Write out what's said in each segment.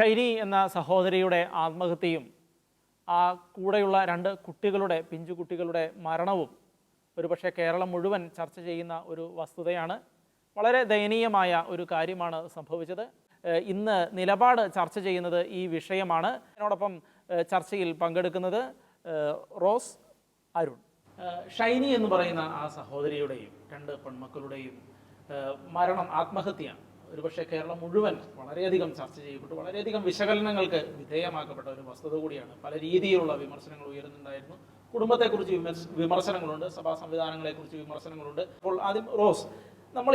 ഷൈനി എന്ന സഹോദരിയുടെ ആത്മഹത്യയും ആ കൂടെയുള്ള പിഞ്ചു കുട്ടികളുടെ മരണവും ഒരുപക്ഷെ കേരളം മുഴുവൻ ചർച്ച ചെയ്യുന്ന ഒരു വസ്തുതയാണ്. വളരെ ദയനീയമായ ഒരു കാര്യമാണ് സംഭവിച്ചത്. ഇന്ന് നിലപാട് ചർച്ച ചെയ്യുന്നത് ഈ വിഷയമാണ്. എന്നോടൊപ്പം ചർച്ചയിൽ പങ്കെടുക്കുന്നത് റോസ്, അരുൺ. ഷൈനി എന്ന് പറയുന്ന ആ സഹോദരിയുടെയും പെൺമക്കളുടെയും മരണം, ആത്മഹത്യ ഒരുപക്ഷെ കേരളം മുഴുവൻ വളരെയധികം ചർച്ച ചെയ്യപ്പെട്ടു, വളരെയധികം വിശകലനങ്ങൾക്ക് വിധേയമാക്കപ്പെട്ട ഒരു വസ്തുത കൂടിയാണ്. പല രീതിയിലുള്ള വിമർശനങ്ങൾ ഉയരുന്നുണ്ടായിരുന്നു. കുടുംബത്തെക്കുറിച്ച് വിമർശനങ്ങളുണ്ട്, സഭാ സംവിധാനങ്ങളെക്കുറിച്ച് വിമർശനങ്ങളുണ്ട്. അപ്പോൾ ആദ്യം റോസ്, നമ്മൾ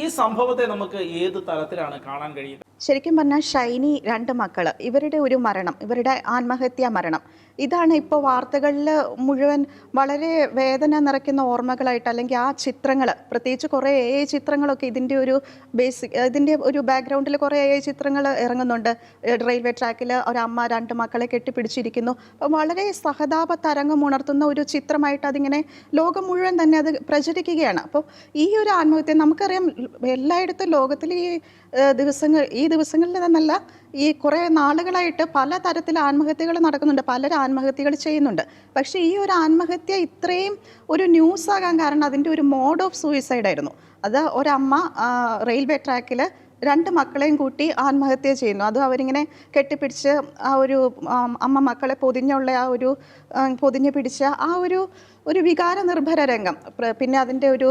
ഈ സംഭവത്തെ നമുക്ക് ഏത് തലത്തിലാണ് കാണാൻ കഴിയുക? ശരിക്കും പറഞ്ഞാൽ ഷൈനി 2 മക്കൾ, ഇവരുടെ ഒരു മരണം, ഇവരുടെ ആത്മഹത്യാ മരണം, ഇതാണ് ഇപ്പോൾ വാർത്തകളിൽ മുഴുവൻ വളരെ വേദന നിറയ്ക്കുന്ന ഓർമ്മകളായിട്ട്. അല്ലെങ്കിൽ ആ ചിത്രങ്ങൾ, പ്രത്യേകിച്ച് കുറേ AI ചിത്രങ്ങളൊക്കെ ഇതിൻ്റെ ഒരു ബാക്ക്ഗ്രൗണ്ടിൽ കുറേ AI ചിത്രങ്ങൾ ഇറങ്ങുന്നുണ്ട്. റെയിൽവേ ട്രാക്കിൽ ഒരമ്മ 2 മക്കളെ കെട്ടിപ്പിടിച്ചിരിക്കുന്നു. വളരെ സഹതാപ തരംഗം ഉണർത്തുന്ന ഒരു ചിത്രമായിട്ട് അതിങ്ങനെ ലോകം മുഴുവൻ തന്നെ അത് പ്രചരിക്കുകയാണ്. അപ്പോൾ ഈ ഒരു ആത്മഹത്യ നമുക്കറിയാം, എല്ലായിടത്തും ലോകത്തിൽ ഈ ദിവസങ്ങളിൽ നിന്നല്ല, ഈ കുറേ നാളുകളായിട്ട് പല തരത്തിൽ ആത്മഹത്യകൾ നടക്കുന്നുണ്ട്, പലരും ആത്മഹത്യകൾ ചെയ്യുന്നുണ്ട്. പക്ഷേ ഈ ഒരു ആത്മഹത്യ ഇത്രയും ഒരു ന്യൂസ് ആകാൻ കാരണം അതിൻ്റെ ഒരു മോഡ് ഓഫ് സൂയിസൈഡ് ആയിരുന്നു. അത് ഒരമ്മ റെയിൽവേ ട്രാക്കിൽ 2 മക്കളെയും കൂട്ടി ആത്മഹത്യ ചെയ്യുന്നു. അത് അവരിങ്ങനെ കെട്ടിപ്പിടിച്ച് ആ ഒരു അമ്മ മക്കളെ പൊതിഞ്ഞ് പിടിച്ച ആ ഒരു വികാര നിർഭര രംഗം. പിന്നെ അതിൻ്റെ ഒരു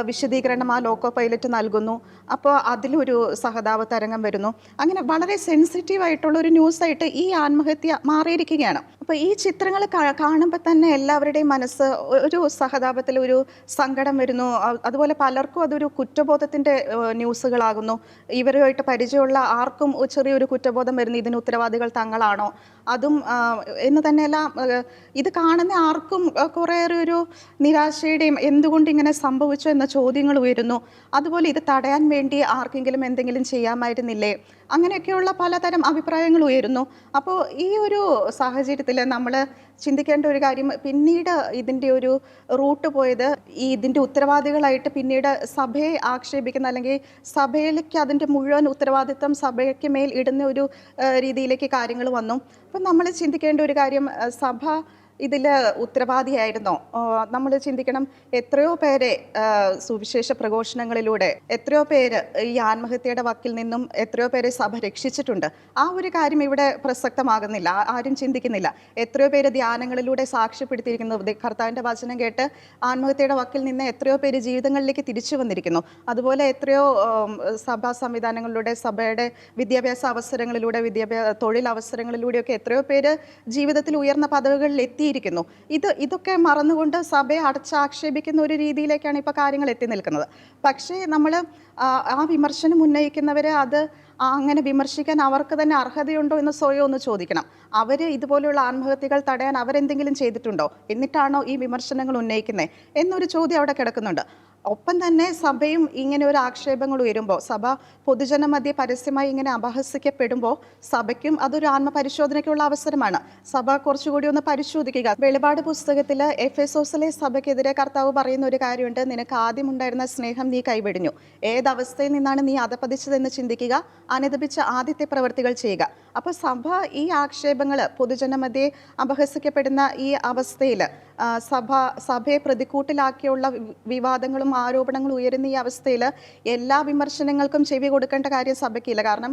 വിശദീകരണം ആ ലോക്കോ പൈലറ്റ് നൽകുന്നു. അപ്പോൾ അതിലൊരു സഹതാപ തരംഗം വരുന്നു. അങ്ങനെ വളരെ സെൻസിറ്റീവ് ആയിട്ടുള്ള ഒരു ന്യൂസായിട്ട് ഈ ആത്മഹത്യ മാറിയിരിക്കുകയാണ്. അപ്പോൾ ഈ ചിത്രങ്ങൾ കാണുമ്പോൾ തന്നെ എല്ലാവരുടെയും മനസ്സ് ഒരു സഹതാപത്തിൽ ഒരു സങ്കടം വരുന്നു. അതുപോലെ പലർക്കും അതൊരു കുറ്റബോധത്തിൻ്റെ ന്യൂസുകളാകുന്നു. ഇവരുമായിട്ട് പരിചയമുള്ള ആർക്കും ചെറിയൊരു കുറ്റബോധം വരുന്നു, ഇതിന് ഉത്തരവാദികൾ തങ്ങളാണോ അതും എന്ന് തന്നെയല്ല, ഇത് കാണുന്ന ആർക്കും കുറേയേറെ ഒരു നിരാശയുടെയും എന്തുകൊണ്ട് ഇങ്ങനെ സംഭവിച്ചു എന്ന ചോദ്യങ്ങൾ ഉയരുന്നു. അതുപോലെ ഇത് തടയാൻ വേണ്ടി ആർക്കെങ്കിലും എന്തെങ്കിലും ചെയ്യാമായിരുന്നില്ലേ, അങ്ങനെയൊക്കെയുള്ള പലതരം അഭിപ്രായങ്ങൾ ഉയരുന്നു. അപ്പോൾ ഈ ഒരു സാഹചര്യത്തിൽ നമ്മൾ ചിന്തിക്കേണ്ട ഒരു കാര്യം, പിന്നീട് ഇതിൻ്റെ ഒരു റൂട്ട് പോയത് ഇതിൻ്റെ ഉത്തരവാദികളായിട്ട് പിന്നീട് സഭയെ ആക്ഷേപിക്കുന്ന, അല്ലെങ്കിൽ സഭയിലേക്ക് അതിൻ്റെ മുഴുവൻ ഉത്തരവാദിത്വം സഭയ്ക്ക് മേൽ ഇടുന്ന ഒരു രീതിയിലേക്ക് കാര്യങ്ങൾ വന്നു. അപ്പം നമ്മൾ ചിന്തിക്കേണ്ട ഒരു കാര്യം, സഭ ഇതിൽ ഉത്തരവാദിയായിരുന്നോ? നമ്മൾ ചിന്തിക്കണം, എത്രയോ പേരെ സുവിശേഷ പ്രഘോഷണങ്ങളിലൂടെ എത്രയോ പേര് ഈ ആത്മഹത്യയുടെ വക്കിൽ നിന്നും എത്രയോ പേരെ സഭ രക്ഷിച്ചിട്ടുണ്ട്. ആ ഒരു കാര്യം ഇവിടെ പ്രസക്തമാകുന്നില്ല, ആരും ചിന്തിക്കുന്നില്ല. എത്രയോ പേര് ധ്യാനങ്ങളിലൂടെ സാക്ഷ്യപ്പെടുത്തിയിരിക്കുന്നു, കർത്താവിൻ്റെ വചനം കേട്ട് ആത്മഹത്യയുടെ വക്കിൽ നിന്ന് എത്രയോ പേര് ജീവിതങ്ങളിലേക്ക് തിരിച്ചു വന്നിരിക്കുന്നു. അതുപോലെ എത്രയോ സഭാ സംവിധാനങ്ങളിലൂടെ, സഭയുടെ വിദ്യാഭ്യാസ അവസരങ്ങളിലൂടെ, തൊഴിലവസരങ്ങളിലൂടെയൊക്കെ എത്രയോ പേര് ജീവിതത്തിൽ ഉയർന്ന പദവികളിൽ എത്തിയിരിക്കുന്നു. ഇതൊക്കെ മറന്നുകൊണ്ട് സഭയെ അടച്ചാക്ഷേപിക്കുന്ന ഒരു രീതിയിലേക്കാണ് ഇപ്പോൾ കാര്യങ്ങൾ എത്തി നിൽക്കുന്നത്. പക്ഷേ നമ്മൾ ആ വിമർശനം ഉന്നയിക്കുന്നവരെ അത് അങ്ങനെ വിമർശിക്കാൻ അവർക്ക് തന്നെ അർഹതയുണ്ടോ എന്ന് സ്വയം ഒന്ന് ചോദിക്കണം. അവർ ഇതുപോലെയുള്ള ആത്മഹത്യകൾ തടയാൻ അവരെന്തെങ്കിലും ചെയ്തിട്ടുണ്ടോ, എന്നിട്ടാണോ ഈ വിമർശനങ്ങൾ ഉന്നയിക്കുന്നത് എന്നൊരു ചോദ്യം അവിടെ കിടക്കുന്നുണ്ട്. ഒപ്പം തന്നെ സഭയും ഇങ്ങനെ ഒരു ആക്ഷേപങ്ങൾ ഉയരുമ്പോൾ, സഭ പൊതുജനമധ്യേ പരസ്യമായി ഇങ്ങനെ അപഹസിക്കപ്പെടുമ്പോൾ സഭയ്ക്കും അതൊരു ആത്മപരിശോധനയ്ക്കുള്ള അവസരമാണ്. സഭ കുറച്ചുകൂടി ഒന്ന് പരിശോധിക്കുക. വെളിപാട് പുസ്തകത്തിൽ എഫെസോസിലെ സഭയ്ക്കെതിരെ കർത്താവ് പറയുന്ന ഒരു കാര്യമുണ്ട്, നിനക്ക് ആദ്യം ഉണ്ടായിരുന്ന സ്നേഹം നീ കൈവെടിഞ്ഞു. ഏതവസ്ഥയിൽ നിന്നാണ് നീ അധപതിച്ചതെന്ന് ചിന്തിക്കുക, അനുദപിച്ച ആദ്യത്തെ പ്രവൃത്തികൾ ചെയ്യുക. അപ്പോൾ സഭ ഈ ആക്ഷേപങ്ങൾ, പൊതുജനമധ്യേ അപഹസിക്കപ്പെടുന്ന ഈ അവസ്ഥയിൽ സഭയെ പ്രതിക്കൂട്ടിലാക്കിയുള്ള വിവാദങ്ങളും ആരോപണങ്ങളും ഉയരുന്ന ഈ അവസ്ഥയിൽ എല്ലാ വിമർശനങ്ങൾക്കും ചെവി കൊടുക്കേണ്ട കാര്യം സഭയ്ക്കില്ല. കാരണം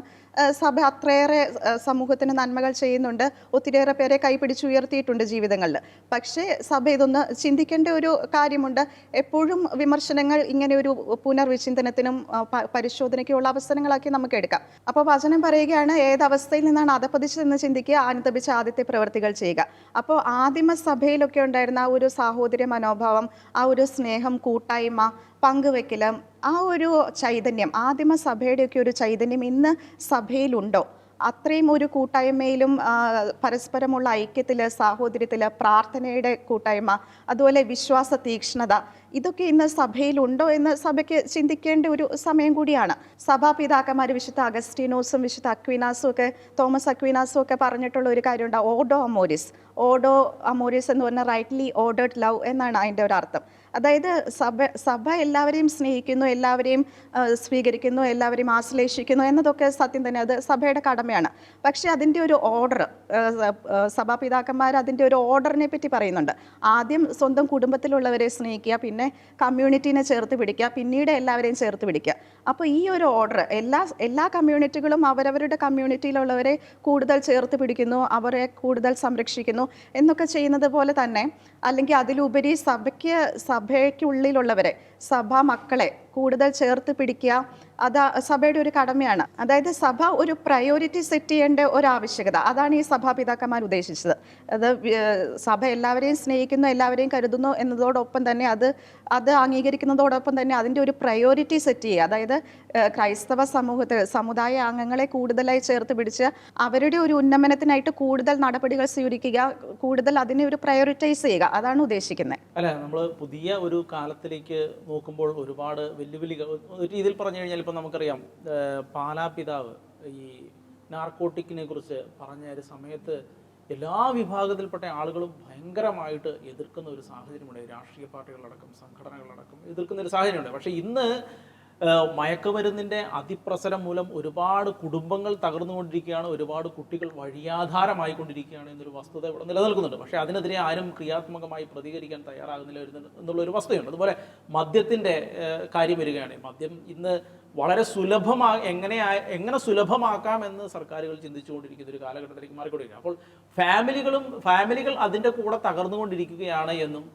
സഭ അത്രയേറെ സമൂഹത്തിന് നന്മകൾ ചെയ്യുന്നുണ്ട്, ഒത്തിരിയേറെ പേരെ കൈപിടിച്ചുയർത്തിയിട്ടുണ്ട് ജീവിതങ്ങളിൽ. പക്ഷേ സഭ ഇതൊന്ന് ചിന്തിക്കേണ്ട ഒരു കാര്യമുണ്ട്. എപ്പോഴും വിമർശനങ്ങൾ ഇങ്ങനെ ഒരു പുനർവിചിന്തനത്തിനും പരിശോധനയ്ക്കുള്ള അവസരങ്ങളാക്കി നമുക്ക് എടുക്കാം. അപ്പോൾ വചനം പറയുകയാണ്, ഏതവസ്ഥയിൽ നിന്നാണ് അധപതിച്ചതെന്ന് ചിന്തിക്കുക, അനുദപിച്ച ആദ്യത്തെ പ്രവൃത്തികൾ ചെയ്യുക. അപ്പോൾ ആദിമ സഭയിലൊക്കെ ഉണ്ടായിരുന്ന ആ ഒരു സാഹോദര്യ മനോഭാവം, ആ ഒരു സ്നേഹം, കൂട്ടായ്മ, പങ്കുവെക്കലും, ആ ഒരു ചൈതന്യം, ആദിമ സഭയുടെയൊക്കെ ഒരു ചൈതന്യം ഇന്ന് സഭയിലുണ്ടോ? അത്രയും ഒരു കൂട്ടായ്മയിലും പരസ്പരമുള്ള ഐക്യത്തിൽ, സാഹോദര്യത്തിൽ, പ്രാർത്ഥനയുടെ കൂട്ടായ്മ, അതുപോലെ വിശ്വാസ തീക്ഷ്ണത, ഇതൊക്കെ ഇന്ന് സഭയിലുണ്ടോ എന്ന് സഭയ്ക്ക് ചിന്തിക്കേണ്ട ഒരു സമയം കൂടിയാണ്. സഭാപിതാക്കന്മാർ വിശുദ്ധ അഗസ്റ്റീനോസും വിശുദ്ധ അക്വീനാസും ഒക്കെ, തോമസ് അക്വീനാസും ഒക്കെ പറഞ്ഞിട്ടുള്ള ഒരു കാര്യമുണ്ട്, ഓഡോ അമോരിസ് എന്ന് പറഞ്ഞാൽ റൈറ്റ്ലി ഓർഡേർഡ് ലവ് എന്നാണ് അതിൻ്റെ ഒരു അർത്ഥം. അതായത് സഭ എല്ലാവരെയും സ്നേഹിക്കുന്നു, എല്ലാവരെയും സ്വീകരിക്കുന്നു, എല്ലാവരെയും ആശ്ലേഷിക്കുന്നു എന്നതൊക്കെ സത്യം തന്നെ, അത് സഭയുടെ കടമയാണ്. പക്ഷേ അതിൻ്റെ ഒരു ഓർഡർ, സഭാപിതാക്കന്മാർ അതിൻ്റെ ഒരു ഓർഡറിനെ പറ്റി പറയുന്നുണ്ട്. ആദ്യം സ്വന്തം കുടുംബത്തിലുള്ളവരെ സ്നേഹിക്കുക, പിന്നെ കമ്മ്യൂണിറ്റീനെ ചേർത്ത് പിടിക്കുക, പിന്നീട് എല്ലാവരെയും ചേർത്ത് പിടിക്കുക. അപ്പോൾ ഈ ഒരു ഓർഡർ എല്ലാ കമ്മ്യൂണിറ്റികളും അവരവരുടെ കമ്മ്യൂണിറ്റിയിലുള്ളവരെ കൂടുതൽ ചേർത്ത് പിടിക്കുന്നു, അവരെ കൂടുതൽ സംരക്ഷിക്കുന്നു എന്നൊക്കെ ചെയ്യുന്നത് പോലെ തന്നെ, അല്ലെങ്കിൽ അതിലുപരി സഭയ്ക്കുള്ളിലുള്ളവരെ, സഭാ മക്കളെ കൂടുതൽ ചേർത്ത് പിടിക്കുക, അത് സഭയുടെ ഒരു കടമയാണ്. അതായത് സഭ ഒരു പ്രയോറിറ്റി സെറ്റ് ചെയ്യേണ്ട ഒരു ആവശ്യകത, അതാണ് ഈ സഭാപിതാക്കന്മാർ ഉദ്ദേശിച്ചത്. അത് സഭ എല്ലാവരെയും സ്നേഹിക്കുന്നു, എല്ലാവരെയും കരുതുന്നു എന്നതോടൊപ്പം തന്നെ അത് അംഗീകരിക്കുന്നതോടൊപ്പം തന്നെ അതിൻ്റെ ഒരു പ്രയോറിറ്റി സെറ്റ് ചെയ്യുക. അതായത് ക്രൈസ്തവ സമുദായ അംഗങ്ങളെ കൂടുതലായി ചേർത്ത് പിടിച്ച് അവരുടെ ഒരു ഉന്നമനത്തിനായിട്ട് കൂടുതൽ നടപടികൾ സ്വീകരിക്കുക, കൂടുതൽ അതിനെ ഒരു പ്രയോറിറ്റൈസ് ചെയ്യുക, അതാണ് ഉദ്ദേശിക്കുന്നത്. അല്ല, നമ്മൾ പുതിയ ഒരു കാലത്തിലേക്ക് നോക്കുമ്പോൾ ഒരുപാട് വെല്ലുവിളികൾ ഒരു രീതിയിൽ പറഞ്ഞു കഴിഞ്ഞാൽ, ഇപ്പം നമുക്കറിയാം പാലാ പിതാവ് ഈ നാർക്കോട്ടിക്കിനെ കുറിച്ച് പറഞ്ഞ ഒരു സമയത്ത് എല്ലാ വിഭാഗത്തിൽപ്പെട്ട ആളുകളും ഭയങ്കരമായിട്ട് എതിർക്കുന്ന ഒരു സാഹചര്യമുണ്ട്. രാഷ്ട്രീയ പാർട്ടികളടക്കം സംഘടനകളടക്കം എതിർക്കുന്ന ഒരു സാഹചര്യമുണ്ട്. പക്ഷേ ഇന്ന് മയക്കുമരുന്നിൻ്റെ അതിപ്രസരം മൂലം ഒരുപാട് കുടുംബങ്ങൾ തകർന്നുകൊണ്ടിരിക്കുകയാണ്, ഒരുപാട് കുട്ടികൾ വഴിയാധാരമായിക്കൊണ്ടിരിക്കുകയാണ് എന്നൊരു വസ്തുത ഇവിടെ നിലനിൽക്കുന്നുണ്ട്. പക്ഷേ അതിനെതിരെ ആരും ക്രിയാത്മകമായി പ്രതികരിക്കാൻ തയ്യാറാകുന്നില്ല എന്നുള്ളൊരു വസ്തുതയുണ്ട്. അതുപോലെ മദ്യത്തിൻ്റെ കാര്യം വരികയാണ്. മദ്യം ഇന്ന് വളരെ എങ്ങനെ സുലഭമാക്കാം എന്ന് സർക്കാരുകൾ ചിന്തിച്ചുകൊണ്ടിരിക്കുന്ന ഒരു കാലഘട്ടത്തിലേക്ക് മാറിക്കൊണ്ടിരിക്കുകയാണ്. അപ്പോൾ ഫാമിലികൾ അതിൻ്റെ കൂടെ തകർന്നുകൊണ്ടിരിക്കുകയാണ് എന്നും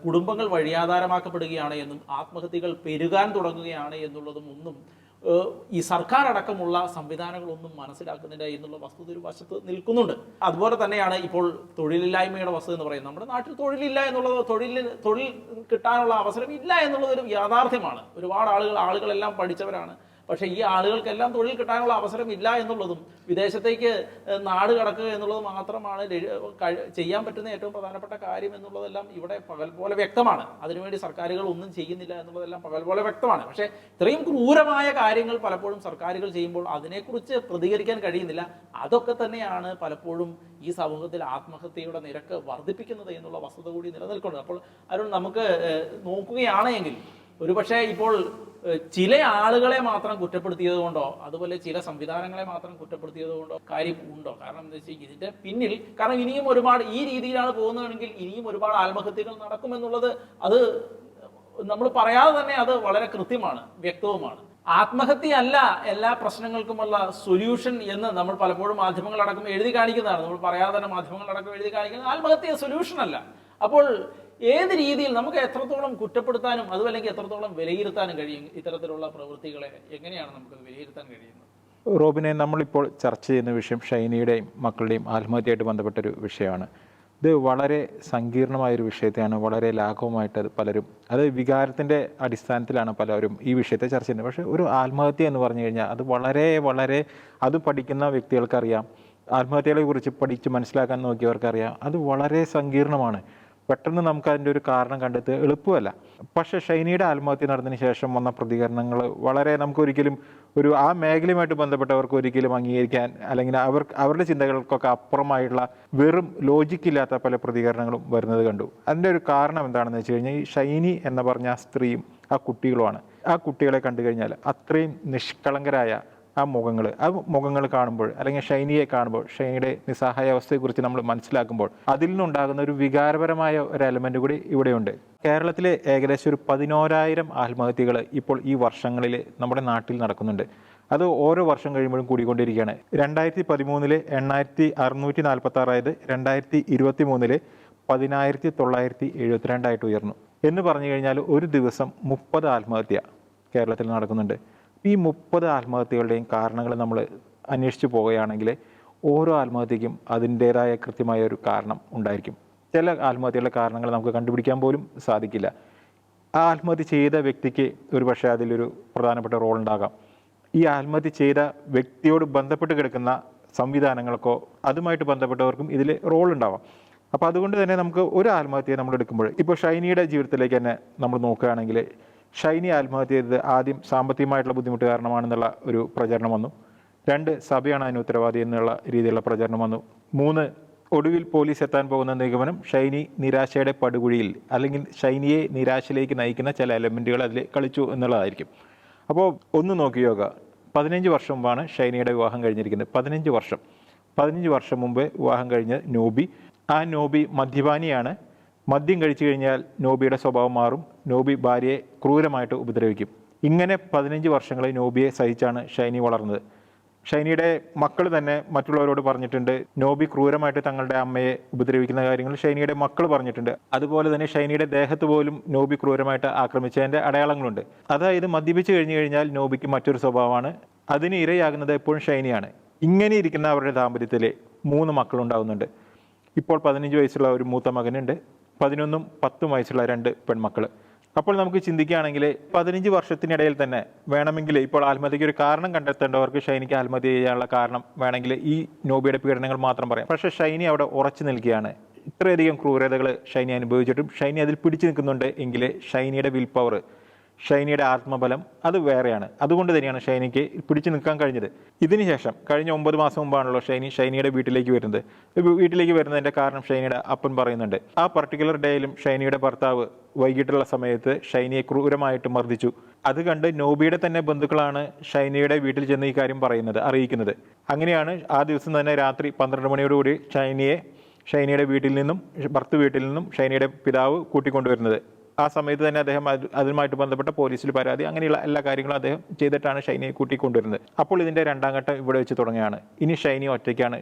കുടുംബങ്ങൾ വഴിയാധാരമാക്കപ്പെടുകയാണ് എന്നും ആത്മഹത്യകൾ പെരുകാൻ തുടങ്ങുകയാണ് എന്നുള്ളതും ഒന്നും ഈ സർക്കാർ അടക്കമുള്ള സംവിധാനങ്ങളൊന്നും മനസ്സിലാക്കുന്നില്ല എന്നുള്ള വസ്തുത ഒരു വശത്ത് നിൽക്കുന്നുണ്ട്. അതുപോലെ തന്നെയാണ് ഇപ്പോൾ തൊഴിലില്ലായ്മയുടെ വസ്തുത എന്ന് പറയുന്നത്. നമ്മുടെ നാട്ടിൽ തൊഴിലില്ല എന്നുള്ളത്, തൊഴിൽ കിട്ടാനുള്ള അവസരം ഇല്ല എന്നുള്ളത് ഒരു യാഥാർത്ഥ്യമാണ്. ഒരുപാട് ആളുകളെല്ലാം പഠിച്ചവരാണ്, പക്ഷേ ഈ ആളുകൾക്കെല്ലാം തൊഴിൽ കിട്ടാനുള്ള അവസരം ഇല്ല എന്നുള്ളതും വിദേശത്തേക്ക് നാട് കടക്കുക എന്നുള്ളത് മാത്രമാണ് ചെയ്യാൻ പറ്റുന്ന ഏറ്റവും പ്രധാനപ്പെട്ട കാര്യം എന്നുള്ളതെല്ലാം ഇവിടെ പകൽ പോലെ വ്യക്തമാണ്. അതിനുവേണ്ടി സർക്കാരുകൾ ഒന്നും ചെയ്യുന്നില്ല എന്നുള്ളതെല്ലാം പകൽ പോലെ വ്യക്തമാണ്. പക്ഷേ ഇത്രയും ക്രൂരമായ കാര്യങ്ങൾ പലപ്പോഴും സർക്കാരുകൾ ചെയ്യുമ്പോൾ അതിനെക്കുറിച്ച് പ്രതികരിക്കാൻ കഴിയുന്നില്ല. അതൊക്കെ തന്നെയാണ് പലപ്പോഴും ഈ സമൂഹത്തിൽ ആത്മഹത്യയുടെ നിരക്ക് വർദ്ധിപ്പിക്കുന്നത് എന്നുള്ള വസ്തുത കൂടി നിലനിൽക്കുന്നത്. അപ്പോൾ അരുൺ, നമുക്ക് നോക്കുകയാണെങ്കിൽ ഒരുപക്ഷെ ഇപ്പോൾ ചില ആളുകളെ മാത്രം കുറ്റപ്പെടുത്തിയത് കൊണ്ടോ അതുപോലെ ചില സംവിധാനങ്ങളെ മാത്രം കുറ്റപ്പെടുത്തിയത് കൊണ്ടോ കാര്യം ഉണ്ടോ? കാരണം എന്താ വെച്ചാൽ ഇതിന്റെ പിന്നിൽ, കാരണം ഇനിയും ഒരുപാട് ഈ രീതിയിലാണ് പോകുന്നതെങ്കിൽ ഇനിയും ഒരുപാട് ആത്മഹത്യകൾ നടക്കുമെന്നുള്ളത് അത് നമ്മൾ പറയാതെ തന്നെ അത് വളരെ കൃത്യമാണ്, വ്യക്തവുമാണ്. ആത്മഹത്യയല്ല എല്ലാ പ്രശ്നങ്ങൾക്കുമുള്ള സൊല്യൂഷൻ എന്ന് നമ്മൾ പലപ്പോഴും മാധ്യമങ്ങളടക്കം എഴുതി കാണിക്കുന്നതാണ്. നമ്മൾ പറയാതെ തന്നെ മാധ്യമങ്ങളടക്കം എഴുതി കാണിക്കുന്നത് ആത്മഹത്യ സൊല്യൂഷൻ അല്ല. അപ്പോൾ ഏത് രീതിയിൽ നമുക്ക് എത്രത്തോളം കുറ്റപ്പെടുത്താനും അതുമല്ലെങ്കിൽ എത്രത്തോളം വിലയിരുത്താനും കഴിയും ഇത്തരത്തിലുള്ള പ്രവൃത്തികളെ? എങ്ങനെയാണ് നമുക്ക് വിലയിരുത്താൻ കഴിയുന്നത്? റോബിനെ, നമ്മളിപ്പോൾ ചർച്ച ചെയ്യുന്ന വിഷയം ഷൈനിയുടെയും മക്കളുടെയും ആത്മഹത്യയായിട്ട് ബന്ധപ്പെട്ടൊരു വിഷയമാണ്. ഇത് വളരെ സങ്കീർണമായൊരു വിഷയത്തെയാണ് വളരെ ലാഘവമായിട്ട് പലരും, അത് വികാരത്തിൻ്റെ അടിസ്ഥാനത്തിലാണ് പലരും ഈ വിഷയത്തെ ചർച്ച ചെയ്യുന്നത്. പക്ഷേ ഒരു ആത്മഹത്യ എന്ന് പറഞ്ഞു കഴിഞ്ഞാൽ അത് വളരെ അത് പഠിക്കുന്ന വ്യക്തികൾക്കറിയാം, ആത്മഹത്യകളെ കുറിച്ച് പഠിച്ച് മനസ്സിലാക്കാൻ നോക്കിയവർക്കറിയാം, അത് വളരെ സങ്കീർണമാണ്. പെട്ടെന്ന് നമുക്ക് അതിൻ്റെ ഒരു കാരണം കണ്ടെത്തുക എളുപ്പമല്ല. പക്ഷേ ഷൈനിയുടെ ആത്മഹത്യ നടന്നതിന് ശേഷം വന്ന പ്രതികരണങ്ങൾ വളരെ നമുക്കൊരിക്കലും ആ മേഖലയുമായിട്ട് ബന്ധപ്പെട്ടവർക്ക് ഒരിക്കലും അംഗീകരിക്കാൻ, അല്ലെങ്കിൽ അവരുടെ ചിന്തകൾക്കൊക്കെ അപ്പുറമായിട്ടുള്ള വെറും ലോജിക്കില്ലാത്ത പല പ്രതികരണങ്ങളും വരുന്നത് കണ്ടു. അതിൻ്റെ ഒരു കാരണം എന്താണെന്ന് വെച്ച് കഴിഞ്ഞാൽ, ഈ ഷൈനി എന്ന് പറഞ്ഞ ആ സ്ത്രീയും ആ കുട്ടികളുമാണ്. ആ കുട്ടികളെ കണ്ടു കഴിഞ്ഞാൽ അത്രയും നിഷ്കളങ്കരായ ആ മുഖങ്ങൾ കാണുമ്പോൾ, അല്ലെങ്കിൽ ഷൈനിയെ കാണുമ്പോൾ, ഷൈനിയുടെ നിസ്സഹായ അവസ്ഥയെക്കുറിച്ച് നമ്മൾ മനസ്സിലാക്കുമ്പോൾ അതിൽ നിന്നുണ്ടാകുന്ന ഒരു വികാരപരമായ ഒരു എലമെന്റ് കൂടി ഇവിടെയുണ്ട്. കേരളത്തിലെ ഏകദേശം ഒരു 11,000 ആത്മഹത്യകൾ ഇപ്പോൾ ഈ വർഷങ്ങളിൽ നമ്മുടെ നാട്ടിൽ നടക്കുന്നുണ്ട്. അത് ഓരോ വർഷം കഴിയുമ്പോഴും കൂടിക്കൊണ്ടിരിക്കുകയാണ്. 2013 8,646 ആയത് 2023 10,972 ഉയർന്നു. എന്ന് പറഞ്ഞു കഴിഞ്ഞാൽ ഒരു ദിവസം 30 ആത്മഹത്യ കേരളത്തിൽ നടക്കുന്നുണ്ട്. ഈ 30 ആത്മഹത്യകളുടെയും കാരണങ്ങൾ നമ്മൾ അന്വേഷിച്ച് പോവുകയാണെങ്കിൽ ഓരോ ആത്മഹത്യക്കും അതിൻ്റേതായ കൃത്യമായ ഒരു കാരണം ഉണ്ടായിരിക്കും. ചില ആത്മഹത്യകളുടെ കാരണങ്ങൾ നമുക്ക് കണ്ടുപിടിക്കാൻ പോലും സാധിക്കില്ല. ആ ആത്മഹത്യ ചെയ്ത വ്യക്തിക്ക് ഒരുപക്ഷെ അതിലൊരു പ്രധാനപ്പെട്ട റോൾ ഉണ്ടാകാം. ഈ ആത്മഹത്യ ചെയ്ത വ്യക്തിയോട് ബന്ധപ്പെട്ട് കിടക്കുന്ന സംവിധാനങ്ങൾക്കോ അതുമായിട്ട് ബന്ധപ്പെട്ടവർക്കും ഇതിൽ റോൾ ഉണ്ടാവാം. അപ്പോൾ അതുകൊണ്ട് തന്നെ നമുക്ക് ഒരു ആത്മഹത്യയെ നമ്മൾ എടുക്കുമ്പോൾ, ഇപ്പോൾ ഷൈനിയുടെ ജീവിതത്തിലേക്ക് തന്നെ നമ്മൾ നോക്കുകയാണെങ്കിൽ, ഷൈനി ആത്മഹത്യ ചെയ്തത് ആദ്യം സാമ്പത്തികമായിട്ടുള്ള ബുദ്ധിമുട്ട് കാരണമാണെന്നുള്ള ഒരു പ്രചരണം വന്നു. 2, സഭയാണ് അതിന് ഉത്തരവാദി എന്നുള്ള രീതിയിലുള്ള പ്രചരണം വന്നു. 3, ഒടുവിൽ പോലീസ് എത്താൻ പോകുന്ന നിഗമനം ഷൈനി നിരാശയുടെ പടുകുഴിയിൽ അല്ലെങ്കിൽ ഷൈനിയെ നിരാശയിലേക്ക് നയിക്കുന്ന ചില എലമെൻറ്റുകൾ അതിൽ കളിച്ചു എന്നുള്ളതായിരിക്കും. അപ്പോൾ ഒന്ന് നോക്കി നോക്കുക, 15 വർഷം മുമ്പാണ് ഷൈനിയുടെ വിവാഹം കഴിഞ്ഞിരിക്കുന്നത്. 15 വർഷം മുമ്പ് വിവാഹം കഴിഞ്ഞ നോബി. ആ നോബി മദ്യപാനിയാണ്. മദ്യം കഴിച്ചു കഴിഞ്ഞാൽ നോബിയുടെ സ്വഭാവം മാറും. നോബി ഭാര്യയെ ക്രൂരമായിട്ട് ഉപദ്രവിക്കും. ഇങ്ങനെ 15 വർഷങ്ങളെ നോബിയെ സഹിച്ചാണ് ഷൈനി വളർന്നത്. ഷൈനിയുടെ മക്കൾ തന്നെ മറ്റുള്ളവരോട് പറഞ്ഞിട്ടുണ്ട്, നോബി ക്രൂരമായിട്ട് തങ്ങളുടെ അമ്മയെ ഉപദ്രവിക്കുന്ന കാര്യങ്ങൾ ഷൈനിയുടെ മക്കൾ പറഞ്ഞിട്ടുണ്ട്. അതുപോലെ തന്നെ ഷൈനിയുടെ ദേഹത്ത് പോലും നോബി ക്രൂരമായിട്ട് ആക്രമിച്ചതിൻ്റെ അടയാളങ്ങളുണ്ട്. അതായത് മദ്യപിച്ച് കഴിഞ്ഞു കഴിഞ്ഞാൽ നോബിക്ക് മറ്റൊരു സ്വഭാവമാണ്. അതിന് ഇരയാകുന്നത് എപ്പോഴും ഷൈനിയാണ്. ഇങ്ങനെ ഇരിക്കുന്ന അവരുടെ ദാമ്പത്യത്തിൽ 3 മക്കളുണ്ടാവുന്നുണ്ട്. ഇപ്പോൾ 15 വയസ്സുള്ള ഒരു മൂത്ത മകനുണ്ട്, 11ഉം 10ഉം വയസ്സുള്ള 2 പെൺമക്കൾ. അപ്പോൾ നമുക്ക് ചിന്തിക്കുകയാണെങ്കിൽ 15 വർഷത്തിനിടയിൽ തന്നെ വേണമെങ്കിൽ ഇപ്പോൾ ആത്മഹത്യയ്ക്ക് ഒരു കാരണം കണ്ടെത്തേണ്ടവർക്ക് ഷൈനിക്ക് ആത്മഹത്യ ചെയ്യാനുള്ള കാരണം വേണമെങ്കിൽ ഈ നോബിയുടെ പീഡനങ്ങൾ മാത്രം പറയാം. പക്ഷേ ഷൈനി അവിടെ ഉറച്ചു നിൽക്കുകയാണ്. ഇത്രയധികം ക്രൂരതകൾ ഷൈനി അനുഭവിച്ചിട്ടും ഷൈനി അതിൽ പിടിച്ചു നിൽക്കുന്നുണ്ട് എങ്കിൽ ഷൈനിയുടെ വിൽ പവർ, ഷൈനിയുടെ ആത്മബലം അത് വേറെയാണ്. അതുകൊണ്ട് തന്നെയാണ് ഷൈനിക്ക് പിടിച്ചു നിൽക്കാൻ കഴിഞ്ഞത്. ഇതിനുശേഷം കഴിഞ്ഞ 9 മാസം മുമ്പാണല്ലോ ഷൈനിയുടെ വീട്ടിലേക്ക് വരുന്നത്. വീട്ടിലേക്ക് വരുന്നതിൻ്റെ കാരണം ഷൈനിയുടെ അപ്പൻ പറയുന്നുണ്ട്. ആ പർട്ടിക്കുലർ ഡേയിലും ഷൈനിയുടെ ഭർത്താവ് വൈകിട്ടുള്ള സമയത്ത് ഷൈനിയെ ക്രൂരമായിട്ട് മർദ്ദിച്ചു. അത് കണ്ട് നോബിയുടെ തന്നെ ബന്ധുക്കളാണ് ഷൈനിയുടെ വീട്ടിൽ ചെന്ന് ഈ കാര്യം അറിയിക്കുന്നത്. അങ്ങനെയാണ് ആ ദിവസം തന്നെ രാത്രി 12 മണിയോടുകൂടി ഷൈനിയുടെ വീട്ടിൽ നിന്നും ഭർത്തൃ വീട്ടിൽ നിന്നും ഷൈനിയുടെ പിതാവ് കൂട്ടിക്കൊണ്ടുവരുന്നത്. ആ സമയത്ത് തന്നെ അദ്ദേഹം അതുമായിട്ട് ബന്ധപ്പെട്ട പോലീസിൽ പരാതി, അങ്ങനെയുള്ള എല്ലാ കാര്യങ്ങളും അദ്ദേഹം ചെയ്തിട്ടാണ് ഷൈനിയെ കൂട്ടിക്കൊണ്ടുവരുന്നത്. അപ്പോൾ ഇതിൻ്റെ 2ാം ഘട്ടം ഇവിടെ വെച്ച് തുടങ്ങുകയാണ്. ഇനി ഷൈനി ഒറ്റയ്ക്കാണ്.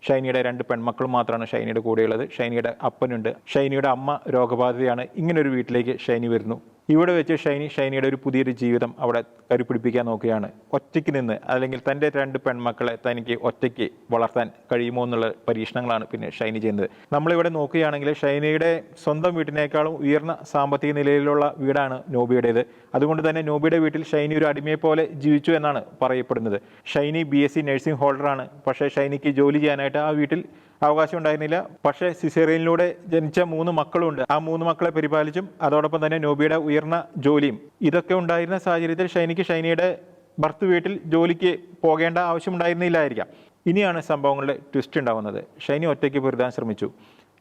ഷൈനിയുടെ 2 പെൺമക്കൾ മാത്രമാണ് ഷൈനിയുടെ കൂടെയുള്ളത്. ഷൈനിയുടെ അപ്പനുണ്ട്. ഷൈനിയുടെ അമ്മ രോഗബാധിതയാണ്. ഇങ്ങനൊരു വീട്ടിലേക്ക് ഷൈനി വരുന്നു. ഇവിടെ വെച്ച് ഷൈനിയുടെ ഒരു പുതിയൊരു ജീവിതം അവിടെ കരുപിടിപ്പിക്കാൻ നോക്കുകയാണ്. ഒറ്റയ്ക്ക് നിന്ന് അല്ലെങ്കിൽ തൻ്റെ 2 പെൺമക്കളെ തനിക്ക് ഒറ്റയ്ക്ക് വളർത്താൻ കഴിയുമോ എന്നുള്ള പരീക്ഷണങ്ങളാണ് പിന്നെ ഷൈനി ചെയ്യുന്നത്. നമ്മളിവിടെ നോക്കുകയാണെങ്കിൽ ഷൈനിയുടെ സ്വന്തം വീട്ടിനേക്കാളും ഉയർന്ന സാമ്പത്തിക നിലയിലുള്ള വീടാണ് നോബിയുടേത്. അതുകൊണ്ട് തന്നെ നോബിയുടെ വീട്ടിൽ ഷൈനി ഒരു അടിമയെ പോലെ ജീവിച്ചു എന്നാണ് പറയപ്പെടുന്നത്. ഷൈനി BSc നഴ്സിംഗ് ഹോൾഡറാണ്. പക്ഷേ ഷൈനിക്ക് ജോലി ചെയ്യാനായിട്ട് ആ വീട്ടിൽ അവകാശം ഉണ്ടായിരുന്നില്ല. പക്ഷേ സിസേറിയനിലൂടെ ജനിച്ച 3 മക്കളുണ്ട്. ആ 3 മക്കളെ പരിപാലിച്ചും അതോടൊപ്പം തന്നെ നോബിയുടെ ഉയർന്ന ജോലിയും ഇതൊക്കെ ഉണ്ടായിരുന്ന സാഹചര്യത്തിൽ ഷൈനിയുടെ ഭർത്തൃ വീട്ടിൽ ജോലിക്ക് പോകേണ്ട ആവശ്യമുണ്ടായിരുന്നില്ലായിരിക്കാം. ഇനിയാണ് സംഭവങ്ങളുടെ ട്വിസ്റ്റ് ഉണ്ടാകുന്നത്. ഷൈനി ഒറ്റയ്ക്ക് പൊരുതാൻ ശ്രമിച്ചു.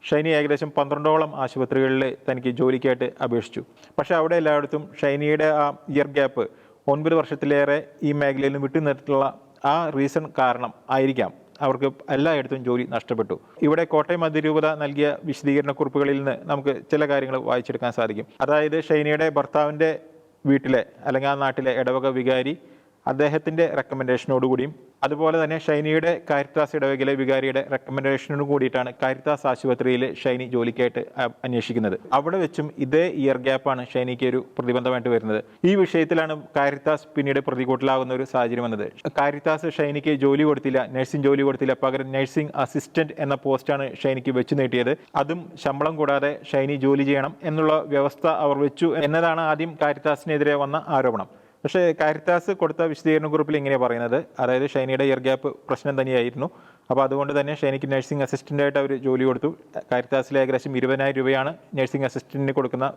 ഷൈനി ഏകദേശം 12ഓളം ആശുപത്രികളിൽ തനിക്ക് ജോലിക്കായിട്ട് അപേക്ഷിച്ചു. പക്ഷേ അവിടെ എല്ലായിടത്തും ഷൈനിയുടെ ആ ഇയർ ഗ്യാപ്പ് 9 വർഷത്തിലേറെ ഈ മേഖലയിൽ നിന്ന് വിട്ടുനിർത്തിയുള്ള ആ റീസൺ കാരണം ആയിരിക്കാം അവർക്ക് എല്ലായിടത്തും ജോലി നഷ്ടപ്പെട്ടു. ഇവിടെ കോട്ടയം അതിരൂപത നൽകിയ വിശദീകരണക്കുറിപ്പുകളിൽ നിന്ന് നമുക്ക് ചില കാര്യങ്ങൾ വായിച്ചെടുക്കാൻ സാധിക്കും. അതായത് ഷൈനിയുടെ ഭർത്താവിൻ്റെ വീട്ടിലെ അല്ലെങ്കിൽ ആ നാട്ടിലെ ഇടവക വികാരി അദ്ദേഹത്തിൻ്റെ റെക്കമെൻഡേഷനോടുകൂടിയും അതുപോലെ തന്നെ ഷൈനിയുടെ കാരിത്താസ് ഇടവകയിലെ വികാരിയുടെ റെക്കമെൻഡേഷനോട് കൂടിയിട്ടാണ് കാരിത്താസ് ആശുപത്രിയിൽ ഷൈനി ജോലിക്കായിട്ട് അന്വേഷിക്കുന്നത്. അവിടെ വെച്ചും ഇതേ ഇയർ ഗ്യാപ്പാണ് ഷൈനിക്ക് ഒരു പ്രതിബന്ധമായിട്ട് വരുന്നത്. ഈ വിഷയത്തിലാണ് കാരിത്താസ് പിന്നീട് പ്രതികൂട്ടിലാകുന്ന ഒരു സാഹചര്യം വന്നത്. കാരിത്താസ് ഷൈനിക്ക് ജോലി കൊടുത്തില്ല, നഴ്സിംഗ് ജോലി കൊടുത്തില്ല. പകരം നഴ്സിംഗ് അസിസ്റ്റന്റ് എന്ന പോസ്റ്റാണ് ഷൈനിക്ക് വെച്ച് നീട്ടിയത്. അതും ശമ്പളം കൂടാതെ ഷൈനി ജോലി ചെയ്യണം എന്നുള്ള വ്യവസ്ഥ അവർ വെച്ചു എന്നതാണ് ആദ്യം കാരിത്താസിനെതിരെ വന്ന ആരോപണം. പക്ഷേ കാരിത്താസ് കൊടുത്ത വിശദീകരണക്കുറിപ്പിൽ ഇങ്ങനെ പറയുന്നത്, അതായത് ഷൈനിയുടെ ഇയർ ഗ്യാപ്പ് പ്രശ്നം തന്നെയായിരുന്നു. അപ്പോൾ അതുകൊണ്ട് തന്നെ ഷൈനിക്ക് നഴ്സിംഗ് അസിസ്റ്റൻ്റായിട്ട് അവർ ജോലി കൊടുത്തു. കാരിത്താസിൽ ഏകദേശം 20,000 രൂപയാണ് നഴ്സിംഗ് അസിസ്റ്റൻറ്റിന് കൊടുക്കുന്ന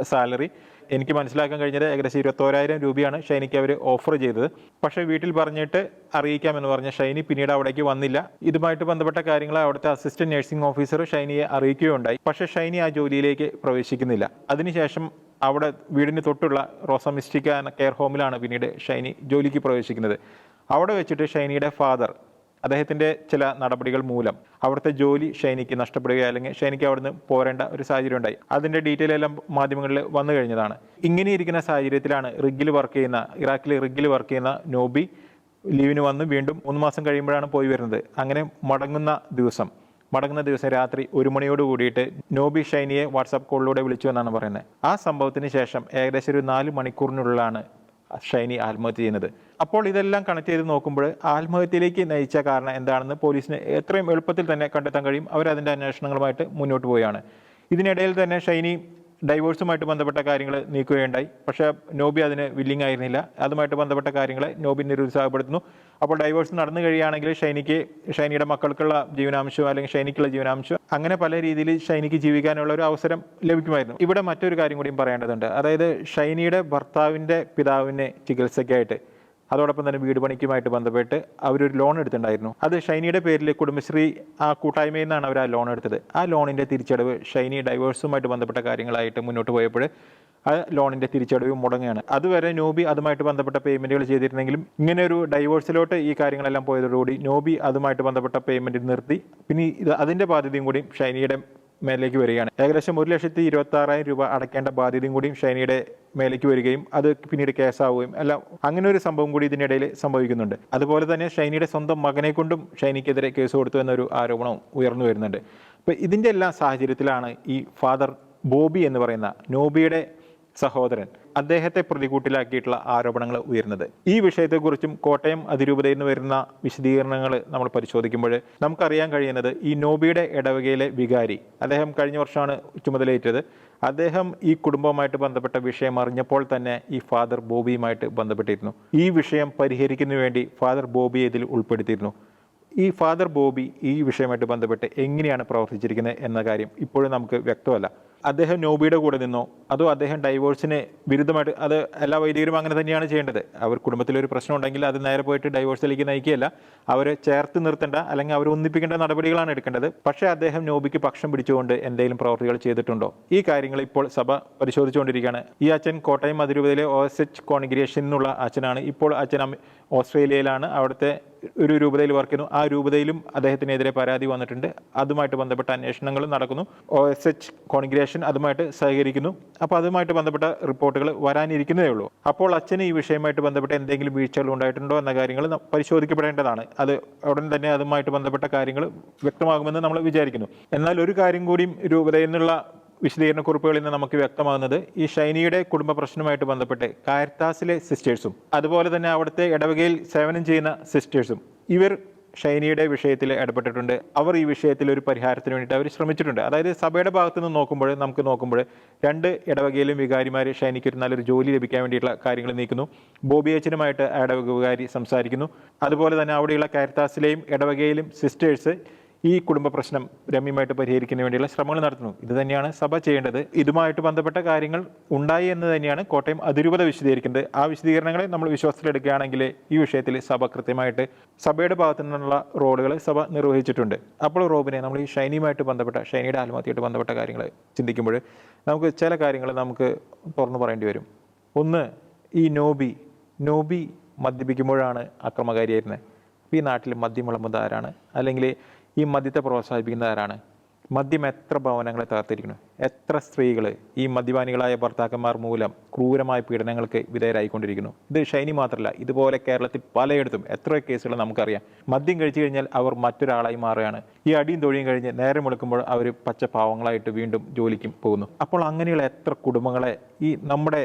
സാലറി. എനിക്ക് മനസ്സിലാക്കാൻ കഴിഞ്ഞത് ഏകദേശം 21,000 രൂപയാണ് ഷൈനിക്ക് അവർ ഓഫർ ചെയ്തത്. പക്ഷേ വീട്ടിൽ പറഞ്ഞിട്ട് അറിയിക്കാമെന്ന് പറഞ്ഞ ഷൈനി പിന്നീട് അവിടേക്ക് വന്നില്ല. ഇതുമായിട്ട് ബന്ധപ്പെട്ട കാര്യങ്ങൾ അവിടുത്തെ അസിസ്റ്റന്റ് നഴ്സിംഗ് ഓഫീസർ ഷൈനിയെ അറിയിക്കുകയുണ്ടായി. പക്ഷേ ഷൈനി ആ ജോലിയിലേക്ക് പ്രവേശിക്കുന്നില്ല. അതിനുശേഷം അവിടെ വീടിന് തൊട്ടുള്ള റോസ മിസ്റ്റിക്ക എന്ന കെയർ ഹോമിലാണ് പിന്നീട് ഷൈനി ജോലിക്ക് പ്രവേശിക്കുന്നത്. അവിടെ വെച്ചിട്ട് ഷൈനിയുടെ ഫാദർ അദ്ദേഹത്തിൻ്റെ ചില നടപടികൾ മൂലം അവിടുത്തെ ജോലി ഷൈനിക്ക് നഷ്ടപ്പെടുകയോ അല്ലെങ്കിൽ ഷൈനിക്ക് അവിടുന്ന് പോരേണ്ട ഒരു സാഹചര്യം ഉണ്ടായി. അതിൻ്റെ ഡീറ്റെയിൽ എല്ലാം മാധ്യമങ്ങളിൽ വന്നു കഴിഞ്ഞതാണ്. ഇങ്ങനെ ഇരിക്കുന്ന സാഹചര്യത്തിലാണ് ഇറാഖിൽ റിഗിൽ വർക്ക് ചെയ്യുന്ന നോബി ലീവിന് വന്ന് വീണ്ടും 3 മാസം കഴിയുമ്പോഴാണ് പോയി വരുന്നത്. അങ്ങനെ മടങ്ങുന്ന ദിവസം രാത്രി 1 മണിയോട് കൂടിയിട്ട് നോബി ഷൈനിയെ വാട്സാപ്പ് കോളിലൂടെ വിളിച്ചു എന്നാണ് പറയുന്നത്. ആ സംഭവത്തിന് ശേഷം ഏകദേശം ഒരു 4 മണിക്കൂറിനുള്ളിലാണ് ഷൈനി ആത്മഹത്യ ചെയ്യുന്നത്. അപ്പോൾ ഇതെല്ലാം കണക്ട് ചെയ്ത് നോക്കുമ്പോൾ ആത്മഹത്യയിലേക്ക് നയിച്ച കാരണം എന്താണെന്ന് പോലീസിന് എത്രയും എളുപ്പത്തിൽ തന്നെ കണ്ടെത്താൻ കഴിയും. അവരതിൻ്റെ അന്വേഷണങ്ങളുമായിട്ട് മുന്നോട്ട് പോവുകയാണ്. ഇതിനിടയിൽ തന്നെ ഷൈനി ഡൈവോഴ്സുമായിട്ട് ബന്ധപ്പെട്ട കാര്യങ്ങൾ നീക്കുകയുണ്ടായി. പക്ഷേ നോബി അതിന് വില്ലിങ് ആയിരുന്നില്ല. അതുമായിട്ട് ബന്ധപ്പെട്ട കാര്യങ്ങളെ നോബി നിരുത്സാഹപ്പെടുത്തുന്നു. അപ്പോൾ ഡൈവോഴ്സ് നടന്നു കഴിയുകയാണെങ്കിൽ ഷൈനിയുടെ മക്കൾക്കുള്ള ജീവനാംശം അല്ലെങ്കിൽ ഷൈനിക്കുള്ള ജീവനാംശം അങ്ങനെ പല രീതിയിൽ ഷൈനിക്ക് ജീവിക്കാനുള്ള ഒരു അവസരം ലഭിക്കുമായിരുന്നു. ഇവിടെ മറ്റൊരു കാര്യം കൂടിയും പറയേണ്ടതുണ്ട്. അതായത് ഷൈനിയുടെ ഭർത്താവിൻ്റെ പിതാവിനെ ചികിത്സയ്ക്കായിട്ട് അതോടൊപ്പം തന്നെ വീട് പണിക്കുമായിട്ട് ബന്ധപ്പെട്ട് അവരൊരു ലോൺ എടുത്തിട്ടുണ്ടായിരുന്നു. അത് ഷൈനിയുടെ പേരിൽ കുടുംബശ്രീ ആ കൂട്ടായ്മയിൽ നിന്നാണ് അവർ ആ ലോൺ എടുത്തത്. ആ ലോണിൻ്റെ തിരിച്ചടവ് ഷൈനി ഡൈവേഴ്സുമായിട്ട് ബന്ധപ്പെട്ട കാര്യങ്ങളായിട്ട് മുന്നോട്ട് പോയപ്പോൾ ആ ലോണിൻ്റെ തിരിച്ചടവ് മുടങ്ങുകയാണ്. അതുവരെ നോബി അതുമായിട്ട് ബന്ധപ്പെട്ട പേയ്മെൻറ്റുകൾ ചെയ്തിരുന്നെങ്കിലും ഇങ്ങനെ ഒരു ഡൈവോഴ്സിലോട്ട് ഈ കാര്യങ്ങളെല്ലാം പോയതോടുകൂടി നോബി അതുമായിട്ട് ബന്ധപ്പെട്ട പേയ്മെൻറ്റ് നിർത്തി. പിന്നെ അതിൻ്റെ ബാധ്യതയും കൂടി ഷൈനിയുടെ മേലേക്ക് വരികയാണ്. ഏകദേശം 1,26,000 രൂപ അടയ്ക്കേണ്ട ബാധ്യതയും കൂടിയും ഷൈനിയുടെ മേലേക്ക് വരികയും അത് പിന്നീട് കേസാവുകയും എല്ലാം അങ്ങനെ ഒരു സംഭവം കൂടി ഇതിനിടയിൽ സംഭവിക്കുന്നുണ്ട്. അതുപോലെ തന്നെ ഷൈനിയുടെ സ്വന്തം മകനെ കൊണ്ടും ഷൈനിക്കെതിരെ കേസ് കൊടുത്തു എന്നൊരു ആരോപണം ഉയർന്നു വരുന്നുണ്ട്. അപ്പോൾ ഇതിൻ്റെ എല്ലാ സാഹചര്യത്തിലാണ് ഈ ഫാദർ ബോബി എന്ന് പറയുന്ന നോബിയുടെ സഹോദരൻ അദ്ദേഹത്തെ പ്രതികൂട്ടിലാക്കിയിട്ടുള്ള ആരോപണങ്ങൾ ഉയർന്നത്. ഈ വിഷയത്തെക്കുറിച്ചും കോട്ടയം അതിരൂപതയിൽ നിന്ന് വരുന്ന വിശദീകരണങ്ങൾ നമ്മൾ പരിശോധിക്കുമ്പോൾ നമുക്കറിയാൻ കഴിയുന്നത് ഈ നോബിയുടെ ഇടവകയിലെ വികാരി, അദ്ദേഹം കഴിഞ്ഞ വർഷമാണ് ചുമതലയേറ്റത്. അദ്ദേഹം ഈ കുടുംബവുമായിട്ട് ബന്ധപ്പെട്ട വിഷയം അറിഞ്ഞപ്പോൾ തന്നെ ഈ ഫാദർ ബോബിയുമായിട്ട് ബന്ധപ്പെട്ടിരുന്നു. ഈ വിഷയം പരിഹരിക്കുന്നതിന് വേണ്ടി ഫാദർ ബോബിയെ ഇതിൽ ഉൾപ്പെടുത്തിയിരുന്നു. ഈ ഫാദർ ബോബി ഈ വിഷയമായിട്ട് ബന്ധപ്പെട്ട് എങ്ങനെയാണ് പ്രവർത്തിച്ചിരിക്കുന്നത് എന്ന കാര്യം ഇപ്പോഴും നമുക്ക് വ്യക്തമല്ല. അദ്ദേഹം നോബിയുടെ കൂടെ നിന്നോ അതോ അദ്ദേഹം ഡൈവോഴ്സിന് വിരുദ്ധമായിട്ട്, അത് എല്ലാ വൈദികരും അങ്ങനെ തന്നെയാണ് ചെയ്യേണ്ടത്. അവർ കുടുംബത്തിലൊരു പ്രശ്നം ഉണ്ടെങ്കിൽ അത് നേരെ പോയിട്ട് ഡൈവോഴ്സിലേക്ക് നയിക്കുകയല്ല, അവരെ ചേർത്ത് നിർത്തേണ്ട അല്ലെങ്കിൽ അവരെ ഒന്നിപ്പിക്കേണ്ട നടപടികളാണ് എടുക്കേണ്ടത്. പക്ഷേ അദ്ദേഹം നോബിക്ക് പക്ഷം പിടിച്ചുകൊണ്ട് എന്തെങ്കിലും പ്രവർത്തികൾ ചെയ്തിട്ടുണ്ടോ? ഈ കാര്യങ്ങൾ ഇപ്പോൾ സഭ പരിശോധിച്ചുകൊണ്ടിരിക്കുകയാണ്. ഈ അച്ഛൻ കോട്ടയം അതിരൂപതയിലെ OSH കോൺഗ്രിഗേഷൻ എന്നുള്ള അച്ഛനാണ്. ഇപ്പോൾ അച്ഛൻ ഓസ്ട്രേലിയയിലാണ്, അവിടുത്തെ ഒരു രൂപതയിൽ വർക്ക് ചെയ്യുന്നു. ആ രൂപതയിലും അദ്ദേഹത്തിനെതിരെ പരാതി വന്നിട്ടുണ്ട്. അതുമായിട്ട് ബന്ധപ്പെട്ട അന്വേഷണങ്ങളും നടക്കുന്നു. OSH കോൺഗ്രിഗേഷൻ അതുമായിട്ട് സഹകരിക്കുന്നു. അപ്പോൾ അതുമായിട്ട് ബന്ധപ്പെട്ട റിപ്പോർട്ടുകൾ വരാനിരിക്കുന്നതേ ഉള്ളൂ. അപ്പോൾ അച്ഛന് ഈ വിഷയമായിട്ട് ബന്ധപ്പെട്ട് എന്തെങ്കിലും വീഴ്ചകൾ ഉണ്ടായിട്ടുണ്ടോ എന്ന കാര്യങ്ങൾ പരിശോധിക്കപ്പെടേണ്ടതാണ്. അത് ഉടൻ തന്നെ അതുമായിട്ട് ബന്ധപ്പെട്ട കാര്യങ്ങൾ വ്യക്തമാകുമെന്ന് നമ്മൾ വിചാരിക്കുന്നു. എന്നാൽ ഒരു കാര്യം കൂടിയും രൂപതയിൽ നിന്നുള്ള വിശദീകരണ കുറിപ്പുകളിൽ നിന്ന് നമുക്ക് വ്യക്തമാകുന്നത്, ഈ ഷൈനിയുടെ കുടുംബ പ്രശ്നവുമായിട്ട് ബന്ധപ്പെട്ട് കാരിത്താസിലെ സിസ്റ്റേഴ്സും അതുപോലെ തന്നെ അവിടുത്തെ ഇടവകയിൽ സേവനം ചെയ്യുന്ന സിസ്റ്റേഴ്സും ഇവർ ഷൈനിയുടെ വിഷയത്തിൽ ഇടപെട്ടിട്ടുണ്ട്. അവർ ഈ വിഷയത്തിൽ ഒരു പരിഹാരത്തിന് വേണ്ടിയിട്ട് അവർ ശ്രമിച്ചിട്ടുണ്ട്. അതായത് സഭയുടെ ഭാഗത്ത് നിന്ന് നോക്കുമ്പോൾ 2 ഇടവകയിലും വികാരിമാർ ഷൈനിക്ക് ഒരു നല്ലൊരു ജോലി ലഭിക്കാൻ വേണ്ടിയിട്ടുള്ള കാര്യങ്ങൾ നീക്കുന്നു. ബോബി അച്ഛനുമായിട്ട് ഇടവക വികാരി സംസാരിക്കുന്നു. അതുപോലെ തന്നെ അവിടെയുള്ള കാരിത്താസിലെയും ഇടവകയിലും സിസ്റ്റേഴ്സ് ഈ കുടുംബ പ്രശ്നം രമ്യമായിട്ട് പരിഹരിക്കുന്നതിന് വേണ്ടിയുള്ള ശ്രമങ്ങൾ നടത്തുന്നു. ഇത് തന്നെയാണ് സഭ ചെയ്യേണ്ടത്. ഇതുമായിട്ട് ബന്ധപ്പെട്ട കാര്യങ്ങൾ ഉണ്ടായി എന്ന് തന്നെയാണ് കോട്ടയം അതിരൂപത വിശദീകരിക്കുന്നത്. ആ വിശദീകരണങ്ങളെ നമ്മൾ വിശ്വാസത്തിലെടുക്കുകയാണെങ്കിൽ ഈ വിഷയത്തിൽ സഭ കൃത്യമായിട്ട് സഭയുടെ ഭാഗത്തു നിന്നുള്ള റോളുകൾ സഭ നിർവഹിച്ചിട്ടുണ്ട്. അപ്പോൾ റോബിനെ, നമ്മൾ ഈ ഷൈനിയുമായിട്ട് ബന്ധപ്പെട്ട, ഷൈനിയുടെ ആത്മഹത്യയായിട്ട് ബന്ധപ്പെട്ട കാര്യങ്ങൾ ചിന്തിക്കുമ്പോൾ നമുക്ക് ചില കാര്യങ്ങൾ നമുക്ക് തുറന്നു പറയേണ്ടി വരും. ഒന്ന്, ഈ നോബി മദ്യപിക്കുമ്പോഴാണ് അക്രമകാരിയായിരുന്നത്. ഈ നാട്ടിൽ മദ്യം വിളമ്പുന്നത് ആരാണ്? അല്ലെങ്കിൽ ഈ മദ്യത്തെ പ്രോത്സാഹിപ്പിക്കുന്ന ആരാണ്? മദ്യം എത്ര ഭവനങ്ങളെ തകർത്തിരിക്കുന്നു. എത്ര സ്ത്രീകൾ ഈ മദ്യപാനികളായ ഭർത്താക്കന്മാർ മൂലം ക്രൂരമായ പീഡനങ്ങൾക്ക് വിധേയരായിക്കൊണ്ടിരിക്കുന്നു. ഇത് ഷൈനി മാത്രമല്ല, ഇതുപോലെ കേരളത്തിൽ പലയിടത്തും എത്ര കേസുകൾ നമുക്കറിയാം. മദ്യം കഴിച്ചു കഴിഞ്ഞാൽ അവർ മറ്റൊരാളായി മാറുകയാണ്. ഈ അടിയും തൊഴിയും കഴിഞ്ഞ് നേരം വെളുക്കുമ്പോൾ അവർ പച്ചപാവങ്ങളായിട്ട് വീണ്ടും ജോലിക്കും പോകുന്നു. അപ്പോൾ അങ്ങനെയുള്ള എത്ര കുടുംബങ്ങളെ ഈ നമ്മുടെ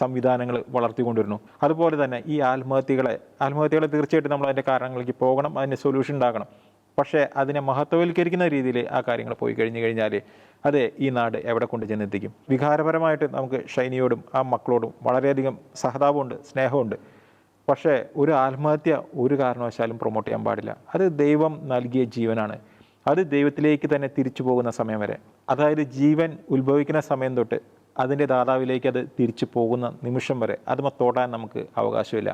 സംവിധാനങ്ങൾ വളർത്തിക്കൊണ്ടിരുന്നു. അതുപോലെ തന്നെ ഈ ആത്മഹത്യകളെ തീർച്ചയായിട്ടും നമ്മൾ അതിൻ്റെ കാരണങ്ങളിലേക്ക് പോകണം, അതിൻ്റെ സൊല്യൂഷൻ ഉണ്ടാക്കണം. പക്ഷേ അതിനെ മഹത്വവൽക്കരിക്കുന്ന രീതിയിൽ ആ കാര്യങ്ങൾ പോയി കഴിഞ്ഞാൽ അത് ഈ നാട് എവിടെ കൊണ്ട് ചെന്നെത്തിക്കും? വികാരപരമായിട്ട് നമുക്ക് ഷൈനിയോടും ആ മക്കളോടും വളരെയധികം സഹതാപമുണ്ട്, സ്നേഹമുണ്ട്. പക്ഷേ ഒരു ആത്മഹത്യ ഒരു കാരണവശാലും പ്രൊമോട്ട് ചെയ്യാൻ പാടില്ല. അത് ദൈവം നൽകിയ ജീവനാണ്. അത് ദൈവത്തിലേക്ക് തന്നെ തിരിച്ചു പോകുന്ന സമയം വരെ, അതായത് ജീവൻ ഉത്ഭവിക്കുന്ന സമയം തൊട്ട് അതിൻ്റെ ദാതാവിലേക്ക് അത് തിരിച്ചു പോകുന്ന നിമിഷം വരെ അത് തൊടാൻ നമുക്ക് അവകാശമില്ല.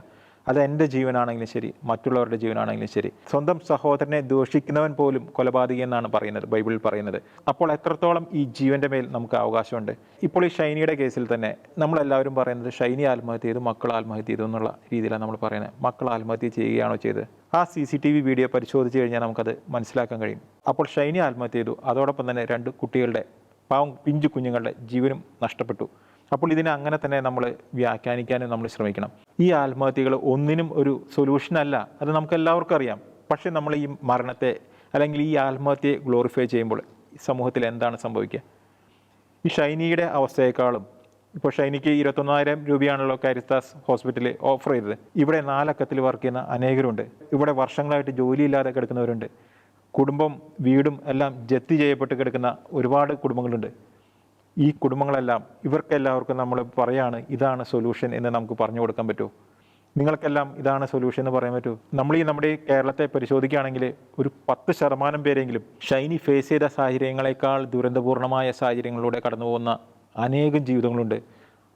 അത് എൻ്റെ ജീവനാണെങ്കിലും ശരി, മറ്റുള്ളവരുടെ ജീവനാണെങ്കിലും ശരി. സ്വന്തം സഹോദരനെ ദൂഷിക്കുന്നവൻ പോലും കൊലപാതകി എന്നാണ് പറയുന്നത്, ബൈബിളിൽ പറയുന്നത്. അപ്പോൾ എത്രത്തോളം ഈ ജീവൻ്റെ മേൽ നമുക്ക് അവകാശമുണ്ട്? ഇപ്പോൾ ഈ ഷൈനിയുടെ കേസിൽ തന്നെ നമ്മളെല്ലാവരും പറയുന്നത് ഷൈനി ആത്മഹത്യ ചെയ്തു, മക്കൾ ആത്മഹത്യ ചെയ്തു എന്നുള്ള രീതിയിലാണ് നമ്മൾ പറയുന്നത്. മക്കൾ ആത്മഹത്യ ചെയ്യുകയാണോ ചെയ്തത്? ആ CCTV വീഡിയോ പരിശോധിച്ച് കഴിഞ്ഞാൽ നമുക്കത് മനസ്സിലാക്കാൻ കഴിയും. അപ്പോൾ ഷൈനി ആത്മഹത്യ ചെയ്തു, അതോടൊപ്പം തന്നെ 2 കുട്ടികളുടെ, പാവം പിഞ്ചു കുഞ്ഞുങ്ങളുടെ ജീവനും നഷ്ടപ്പെട്ടു. അപ്പോൾ ഇതിനെ അങ്ങനെ തന്നെ നമ്മൾ വ്യാഖ്യാനിക്കാനും നമ്മൾ ശ്രമിക്കണം. ഈ ആത്മഹത്യകൾ ഒന്നിനും ഒരു സൊല്യൂഷൻ അല്ല, അത് നമുക്ക് എല്ലാവർക്കും അറിയാം. പക്ഷേ നമ്മൾ ഈ മരണത്തെ അല്ലെങ്കിൽ ഈ ആത്മഹത്യയെ ഗ്ലോറിഫൈ ചെയ്യുമ്പോൾ സമൂഹത്തിൽ എന്താണ് സംഭവിക്കുക? ഈ ഷൈനിയുടെ അവസ്ഥയെക്കാളും, ഇപ്പോൾ ഷൈനിക്ക് 21,000 രൂപയാണല്ലോ കാരിത്താസ് ഹോസ്പിറ്റലിൽ ഓഫർ ചെയ്തത്. ഇവിടെ 4 അക്കത്തിൽ വർക്ക് ചെയ്യുന്ന അനേകരുണ്ട്. ഇവിടെ വർഷങ്ങളായിട്ട് ജോലിയില്ലാതെ കിടക്കുന്നവരുണ്ട്. കുടുംബം, വീടും എല്ലാം ജപ്തി ചെയ്യപ്പെട്ട് കിടക്കുന്ന ഒരുപാട് കുടുംബങ്ങളുണ്ട്. ഈ കുടുംബങ്ങളെല്ലാം, ഇവർക്കെല്ലാവർക്കും നമ്മൾ പറയാണ് ഇതാണ് സൊല്യൂഷൻ എന്ന് നമുക്ക് പറഞ്ഞു കൊടുക്കാൻ പറ്റുമോ? നിങ്ങൾക്കെല്ലാം ഇതാണ് സൊല്യൂഷൻ എന്ന് പറയാൻ പറ്റുമോ? നമ്മുടെ കേരളത്തെ പരിശോധിക്കുകയാണെങ്കിൽ ഒരു 10% പേരെങ്കിലും ഷൈനി ഫേസ് ചെയ്ത സാഹചര്യങ്ങളെക്കാൾ ദുരന്തപൂർണമായ സാഹചര്യങ്ങളിലൂടെ കടന്നു പോകുന്ന അനേകം ജീവിതങ്ങളുണ്ട്.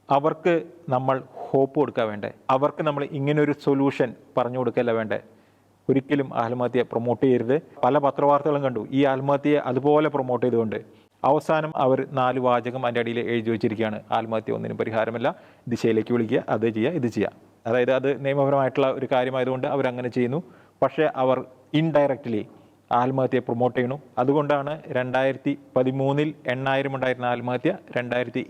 അവർക്ക് നമ്മൾ ഹോപ്പ് കൊടുക്കുക വേണ്ടേ? അവർക്ക് നമ്മൾ ഇങ്ങനൊരു സൊല്യൂഷൻ പറഞ്ഞു കൊടുക്കല്ല വേണ്ടേ? ഒരിക്കലും ആത്മഹത്യ പ്രൊമോട്ട് ചെയ്യരുത്. പല പത്രവാർത്തകളും കണ്ടു ഈ ആത്മഹത്യയെ അതുപോലെ പ്രൊമോട്ട് ചെയ്തുകൊണ്ട് അവസാനം അവർ 4 വാചകം അതിൻ്റെ അടിയിൽ എഴുതി വെച്ചിരിക്കുകയാണ്: ആത്മഹത്യ ഒന്നിനും പരിഹാരമല്ല, ദിശയിലേക്ക് വിളിക്കുക, അത് ചെയ്യുക, ഇത് ചെയ്യുക. അതായത് അത് നിയമപരമായിട്ടുള്ള ഒരു കാര്യമായതുകൊണ്ട് അവരങ്ങനെ ചെയ്യുന്നു. പക്ഷേ അവർ ഇൻഡയറക്റ്റ്ലി ആത്മഹത്യയെ പ്രൊമോട്ട് ചെയ്യണു. അതുകൊണ്ടാണ് 2013 8,000 ഉണ്ടായിരുന്ന ആത്മഹത്യ 2023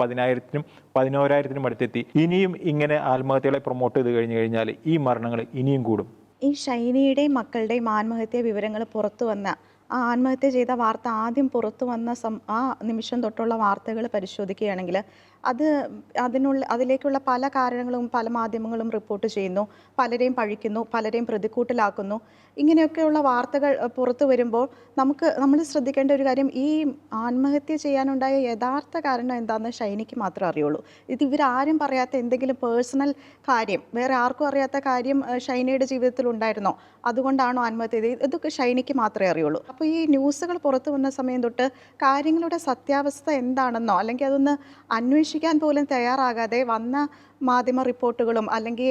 10,000-നും 11,000-നും അടുത്തെത്തി. ഇനിയും ഇങ്ങനെ ആത്മഹത്യകളെ പ്രൊമോട്ട് ചെയ്ത് കഴിഞ്ഞാൽ ഈ മരണങ്ങൾ ഇനിയും കൂടും. ഈ ഷൈനിയുടെയും മക്കളുടെയും ആത്മഹത്യാ വിവരങ്ങൾ പുറത്തു വന്ന ആ ആത്മഹത്യ ചെയ്ത വാർത്ത ആദ്യം പുറത്തു വന്ന ആ നിമിഷം തൊട്ടുള്ള വാർത്തകൾ പരിശോധിക്കുകയാണെങ്കിൽ അതിലേക്കുള്ള പല കാരണങ്ങളും പല മാധ്യമങ്ങളും റിപ്പോർട്ട് ചെയ്യുന്നു. പലരെയും പഴിക്കുന്നു, പലരെയും പ്രതിക്കൂട്ടിലാക്കുന്നു. ഇങ്ങനെയൊക്കെയുള്ള വാർത്തകൾ പുറത്തു വരുമ്പോൾ നമ്മൾ ശ്രദ്ധിക്കേണ്ട ഒരു കാര്യം, ഈ ആത്മഹത്യ ചെയ്യാനുണ്ടായ യഥാർത്ഥ കാരണം എന്താണെന്ന് ഷൈനിക്ക് മാത്രമേ അറിയുള്ളൂ. ഇത് ഇവരാരും പറയാത്ത എന്തെങ്കിലും പേഴ്സണൽ കാര്യം, വേറെ ആർക്കും അറിയാത്ത കാര്യം ഷൈനയുടെ ജീവിതത്തിൽ ഉണ്ടായിരുന്നോ, അതുകൊണ്ടാണോ ആത്മഹത്യ ചെയ്തത്, ഇതൊക്കെ ഷൈനിക്ക് മാത്രമേ അറിയുള്ളൂ. അപ്പോൾ ഈ ന്യൂസുകൾ പുറത്തു വന്ന സമയം തൊട്ട് കാര്യങ്ങളുടെ സത്യാവസ്ഥ എന്താണെന്നോ അല്ലെങ്കിൽ അതൊന്ന് അന്വേഷിക്കാൻ പോലും തയ്യാറാകാതെ വന്ന മാധ്യമ റിപ്പോർട്ടുകളും അല്ലെങ്കിൽ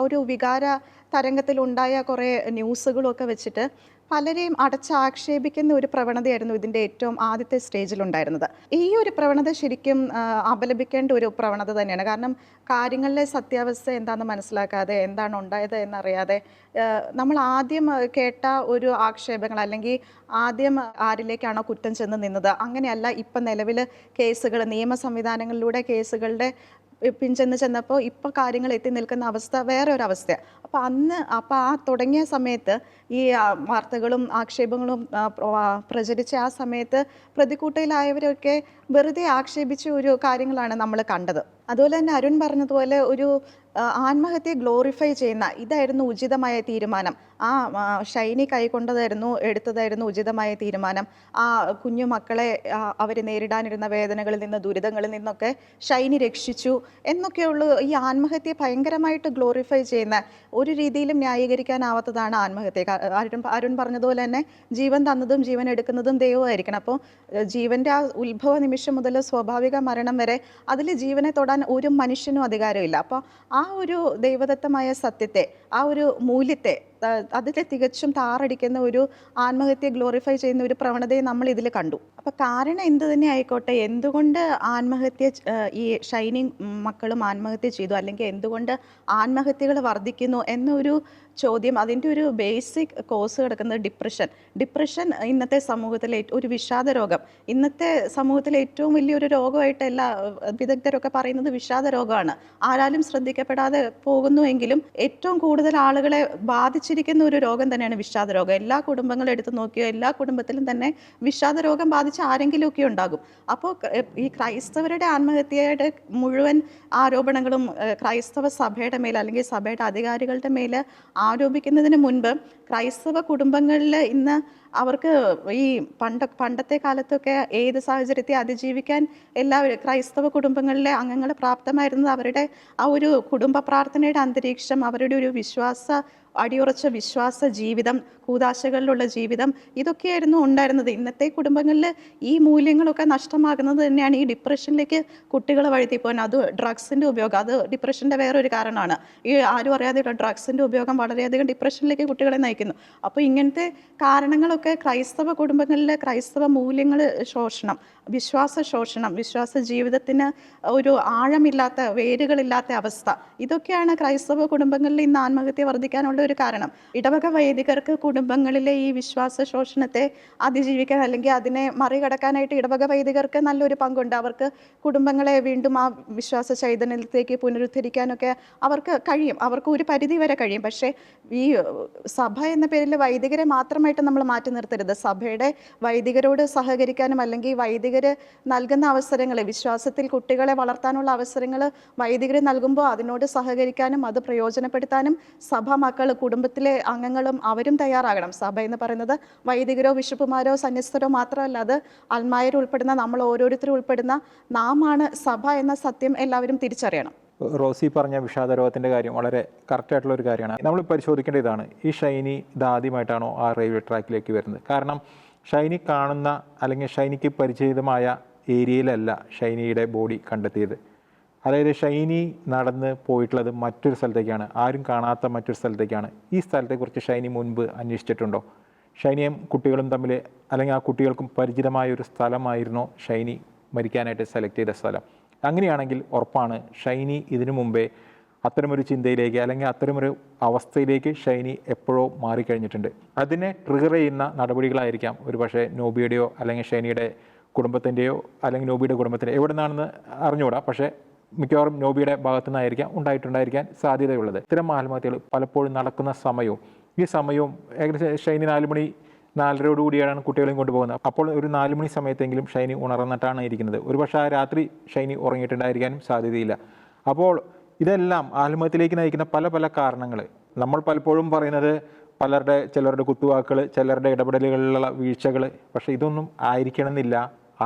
ഒരു വികാര തരംഗത്തിലുണ്ടായ കുറേ ന്യൂസുകളും ഒക്കെ വെച്ചിട്ട് പലരെയും അടച്ചാക്ഷേപിക്കുന്ന ഒരു പ്രവണതയായിരുന്നു ഇതിൻ്റെ ഏറ്റവും ആദ്യത്തെ സ്റ്റേജിലുണ്ടായിരുന്നത്. ഈ ഒരു പ്രവണത ശരിക്കും അപലപിക്കേണ്ട ഒരു പ്രവണത തന്നെയാണ്. കാരണം കാര്യങ്ങളിലെ സത്യാവസ്ഥ എന്താണെന്ന് മനസ്സിലാക്കാതെ, എന്താണ് ഉണ്ടായത് എന്നറിയാതെ നമ്മൾ ആദ്യം കേട്ട ഒരു ആക്ഷേപങ്ങൾ അല്ലെങ്കിൽ ആദ്യം ആരിലേക്കാണോ കുറ്റം ചെന്ന് നിന്നത്, അങ്ങനെയല്ല ഇപ്പം നിലവിൽ കേസുകൾ നിയമ സംവിധാനങ്ങളിലൂടെ കേസുകളുടെ ചെന്നപ്പോൾ ഇപ്പോൾ കാര്യങ്ങൾ എത്തി നിൽക്കുന്ന അവസ്ഥ വേറെ ഒരു അവസ്ഥയാണ്. അപ്പോൾ ആ തുടങ്ങിയ സമയത്ത് ഈ വാർത്തകളും ആക്ഷേപങ്ങളും പ്രചരിച്ച ആ സമയത്ത് പ്രതിക്കൂട്ടയിലായവരൊക്കെ വെറുതെ ആക്ഷേപിച്ച ഒരു കാര്യങ്ങളാണ് നമ്മൾ കണ്ടത്. അതുപോലെ തന്നെ അരുൺ പറഞ്ഞതുപോലെ ഒരു ആത്മഹത്യയെ ഗ്ലോറിഫൈ ചെയ്യുന്ന ഇതായിരുന്നു ഉചിതമായ തീരുമാനം, ആ ഷൈനി എടുത്തതായിരുന്നു ഉചിതമായ തീരുമാനം, ആ കുഞ്ഞു മക്കളെ അവർ നേരിടാനിരുന്ന വേദനകളിൽ നിന്ന് ദുരിതങ്ങളിൽ നിന്നൊക്കെ ഷൈനി രക്ഷിച്ചു എന്നൊക്കെയുള്ള ഈ ആത്മഹത്യയെ ഭയങ്കരമായിട്ട് ഗ്ലോറിഫൈ ചെയ്യുന്ന, ഒരു രീതിയിലും ന്യായീകരിക്കാനാവാത്തതാണ് ആത്മഹത്യ. അരുൺ പറഞ്ഞതുപോലെ തന്നെ ജീവൻ തന്നതും ജീവൻ എടുക്കുന്നതും ദൈവമായിരിക്കണം. അപ്പോൾ ജീവൻ്റെ ആ ഉത്ഭവ നിമിഷം മുതൽ സ്വാഭാവിക മരണം വരെ അതിൽ ജീവനെ തൊടാൻ ഒരു മനുഷ്യനും അധികാരമില്ല. അപ്പോൾ ആ ഒരു ദൈവദത്തമായ സത്യത്തെ, ആ ഒരു മൂല്യത്തെ അതിൽ തികച്ചും താറടിക്കുന്ന ഒരു ആത്മഹത്യയെ ഗ്ലോറിഫൈ ചെയ്യുന്ന ഒരു പ്രവണതയെ നമ്മൾ ഇതിൽ കണ്ടു. അപ്പോൾ കാരണം എന്ത് തന്നെ ആയിക്കോട്ടെ, എന്തുകൊണ്ട് ഈ ഷൈനി മക്കളും ആത്മഹത്യ ചെയ്തു അല്ലെങ്കിൽ എന്തുകൊണ്ട് ആത്മഹത്യകൾ വർദ്ധിക്കുന്നു എന്നൊരു ചോദ്യം, അതിൻ്റെ ഒരു ബേസിക് കോസ് കിടക്കുന്നത് ഡിപ്രഷൻ ഇന്നത്തെ സമൂഹത്തിലെ ഒരു വിഷാദ രോഗം, ഇന്നത്തെ സമൂഹത്തിലെ ഏറ്റവും വലിയൊരു രോഗമായിട്ട് എല്ലാ വിദഗ്ധരൊക്കെ പറയുന്നത് വിഷാദ രോഗമാണ്. ആരാലും ശ്രദ്ധിക്കപ്പെടാതെ പോകുന്നുവെങ്കിലും ഏറ്റവും കൂടുതൽ ആളുകളെ ബാധിച്ചിരിക്കുന്ന ഒരു രോഗം തന്നെയാണ് വിഷാദ രോഗം. എല്ലാ കുടുംബങ്ങളും എടുത്തു നോക്കിയോ എല്ലാ കുടുംബത്തിലും തന്നെ വിഷാദ രോഗം ബാധിച്ച ആരെങ്കിലുമൊക്കെ ഉണ്ടാകും. അപ്പോൾ ഈ ക്രൈസ്തവരുടെ ആത്മഹത്യയുടെ മുഴുവൻ ആരോപണങ്ങളും ക്രൈസ്തവ സഭയുടെ മേൽ അല്ലെങ്കിൽ സഭയുടെ അധികാരികളുടെ മേൽ ആരോപിക്കുന്നതിന് മുൻപ് ക്രൈസ്തവ കുടുംബങ്ങളിൽ ഇന്ന് അവർക്ക് ഈ പണ്ടത്തെ കാലത്തൊക്കെ ഏത് സാഹചര്യത്തെ അതിജീവിക്കാൻ എല്ലാവരും ക്രൈസ്തവ കുടുംബങ്ങളിലെ അംഗങ്ങൾ പ്രാപ്തമായിരുന്നത് അവരുടെ ആ ഒരു കുടുംബ പ്രാർത്ഥനയുടെ അന്തരീക്ഷം, അവരുടെ ഒരു അടിയുറച്ച വിശ്വാസ ജീവിതം, കൂദാശകളിലുള്ള ജീവിതം, ഇതൊക്കെയായിരുന്നു ഉണ്ടായിരുന്നത്. ഇന്നത്തെ കുടുംബങ്ങളിൽ ഈ മൂല്യങ്ങളൊക്കെ നഷ്ടമാകുന്നത് തന്നെയാണ് ഈ ഡിപ്രഷനിലേക്ക് കുട്ടികളെ വഴുതിപ്പോകാൻ. അത് ഡ്രഗ്സിൻ്റെ ഉപയോഗം, അത് ഡിപ്രഷൻ്റെ വേറൊരു കാരണമാണ്. ഈ ആരും അറിയാതെയുള്ള ഡ്രഗ്സിൻ്റെ ഉപയോഗം വളരെയധികം ഡിപ്രഷനിലേക്ക് കുട്ടികളെ നയിക്കുന്നു. അപ്പോൾ ഇങ്ങനത്തെ കാരണങ്ങളൊക്കെ ക്രൈസ്തവ കുടുംബങ്ങളിൽ ക്രൈസ്തവ മൂല്യങ്ങൾ ശോഷണം, വിശ്വാസ ജീവിതത്തിന് ഒരു ആഴമില്ലാത്ത, വേരുകളില്ലാത്ത അവസ്ഥ, ഇതൊക്കെയാണ് ക്രൈസ്തവ കുടുംബങ്ങളിൽ ഇന്ന് ആത്മഹത്യ വർദ്ധിക്കാനുള്ള ഒരു കാരണം. ഇടവക വൈദികർക്ക് കുടുംബങ്ങളിലെ ഈ വിശ്വാസ ശോഷണത്തെ അതിജീവിക്കാൻ അല്ലെങ്കിൽ അതിനെ മറികടക്കാനായിട്ട് ഇടവക വൈദികർക്ക് നല്ലൊരു പങ്കുണ്ട്. അവർക്ക് കുടുംബങ്ങളെ വീണ്ടും ആ വിശ്വാസ ചൈതന്യത്തിലേക്ക് പുനരുദ്ധരിക്കാനൊക്കെ അവർക്ക് കഴിയും, അവർക്ക് ഒരു പരിധി വരെ കഴിയും. പക്ഷേ ഈ സഭ എന്ന പേരിൽ വൈദികരെ മാത്രമായിട്ട് നമ്മൾ മാറ്റി നിർത്തരുത്. സഭയുടെ വൈദികരോട് സഹകരിക്കാനും അല്ലെങ്കിൽ വൈദികർ നൽകുന്ന അവസരങ്ങൾ, വിശ്വാസത്തിൽ കുട്ടികളെ വളർത്താനുള്ള അവസരങ്ങൾ വൈദികർ നൽകുമ്പോൾ അതിനോട് സഹകരിക്കാനും അത് പ്രയോജനപ്പെടുത്താനും സഭ മക്കൾ, കുടുംബത്തിലെ അംഗങ്ങളും അവരും തയ്യാറാകണം. സഭ എന്ന് പറയുന്നത് വൈദികരോ ബിഷപ്പുമാരോ സന്യസ്തരോ മാത്രമല്ല, അത് അൽമായർ ഉൾപ്പെടുന്ന നമ്മൾ ഓരോരുത്തരും ഉൾപ്പെടുന്ന നാമാണ് സഭ എന്ന സത്യം എല്ലാവരും തിരിച്ചറിയണം. റോസി പറഞ്ഞ വിഷാദരോഗത്തിൻ്റെ കാര്യം വളരെ കറക്റ്റായിട്ടുള്ള ഒരു കാര്യമാണ്. നമ്മൾ പരിശോധിക്കേണ്ട ഇതാണ്, ഈ ഷൈനി ഇതാദ്യമായിട്ടാണോ ആ റെയിൽവേ ട്രാക്കിലേക്ക് വരുന്നത്? കാരണം ഷൈനി കാണുന്ന അല്ലെങ്കിൽ ഷൈനിക്ക് പരിചിതമായ ഏരിയയിലല്ല ഷൈനിയുടെ ബോഡി കണ്ടെത്തിയത്. അതായത് ഷൈനി നടന്ന് പോയിട്ടുള്ളത് മറ്റൊരു സ്ഥലത്തേക്കാണ്, ആരും കാണാത്ത മറ്റൊരു സ്ഥലത്തേക്കാണ്. ഈ സ്ഥലത്തെക്കുറിച്ച് ഷൈനി മുൻപ് അന്വേഷിച്ചിട്ടുണ്ടോ? ഷൈനിയും കുട്ടികളും തമ്മിൽ, അല്ലെങ്കിൽ ആ കുട്ടികൾക്കും പരിചിതമായ ഒരു സ്ഥലമായിരുന്നോ ഷൈനി മരിക്കാനായിട്ട് സെലക്ട് ചെയ്ത സ്ഥലം? അങ്ങനെയാണെങ്കിൽ ഉറപ്പാണ് ഷൈനി ഇതിനു മുമ്പേ അത്തരമൊരു ചിന്തയിലേക്ക് അല്ലെങ്കിൽ അത്തരമൊരു അവസ്ഥയിലേക്ക് ഷൈനി എപ്പോഴോ മാറിക്കഴിഞ്ഞിട്ടുണ്ട്. അതിനെ ട്രിഗർ ചെയ്യുന്ന നടപടികളായിരിക്കാം ഒരു പക്ഷേ നോബിയുടെയോ അല്ലെങ്കിൽ ഷൈനിയുടെ കുടുംബത്തിൻ്റെയോ അല്ലെങ്കിൽ നോബിയുടെ കുടുംബത്തിൻ്റെ എവിടെ നിന്നാണെന്ന് അറിഞ്ഞുകൂടാ, പക്ഷേ മിക്കവാറും നോബിയുടെ ഭാഗത്തു നിന്നായിരിക്കാം ഉണ്ടായിട്ടുണ്ടായിരിക്കാൻ സാധ്യതയുള്ളത്. ഇത്തരം ആത്മഹത്യകൾ പലപ്പോഴും നടക്കുന്ന സമയവും ഈ സമയവും ഏകദേശം ഷൈനി 4 മണി 4:30 കൂടിയാണ് കുട്ടികളെയും കൊണ്ടുപോകുന്നത്. അപ്പോൾ ഒരു 4 മണി സമയത്തെങ്കിലും ഷൈനി ഉണർന്നിട്ടാണ് ഇരിക്കുന്നത്. ഒരുപക്ഷെ ആ രാത്രി ഷൈനി ഉറങ്ങിയിട്ടുണ്ടായിരിക്കാനും സാധ്യതയില്ല. അപ്പോൾ ഇതെല്ലാം ആത്മഹത്യയിലേക്ക് നയിക്കുന്ന പല പല കാരണങ്ങൾ. നമ്മൾ പലപ്പോഴും പറയുന്നത് ചിലരുടെ കുത്തുവാക്കുകൾ, ചിലരുടെ ഇടപെടലുകളിലുള്ള വീഴ്ചകൾ, പക്ഷേ ഇതൊന്നും ആയിരിക്കണമെന്നില്ല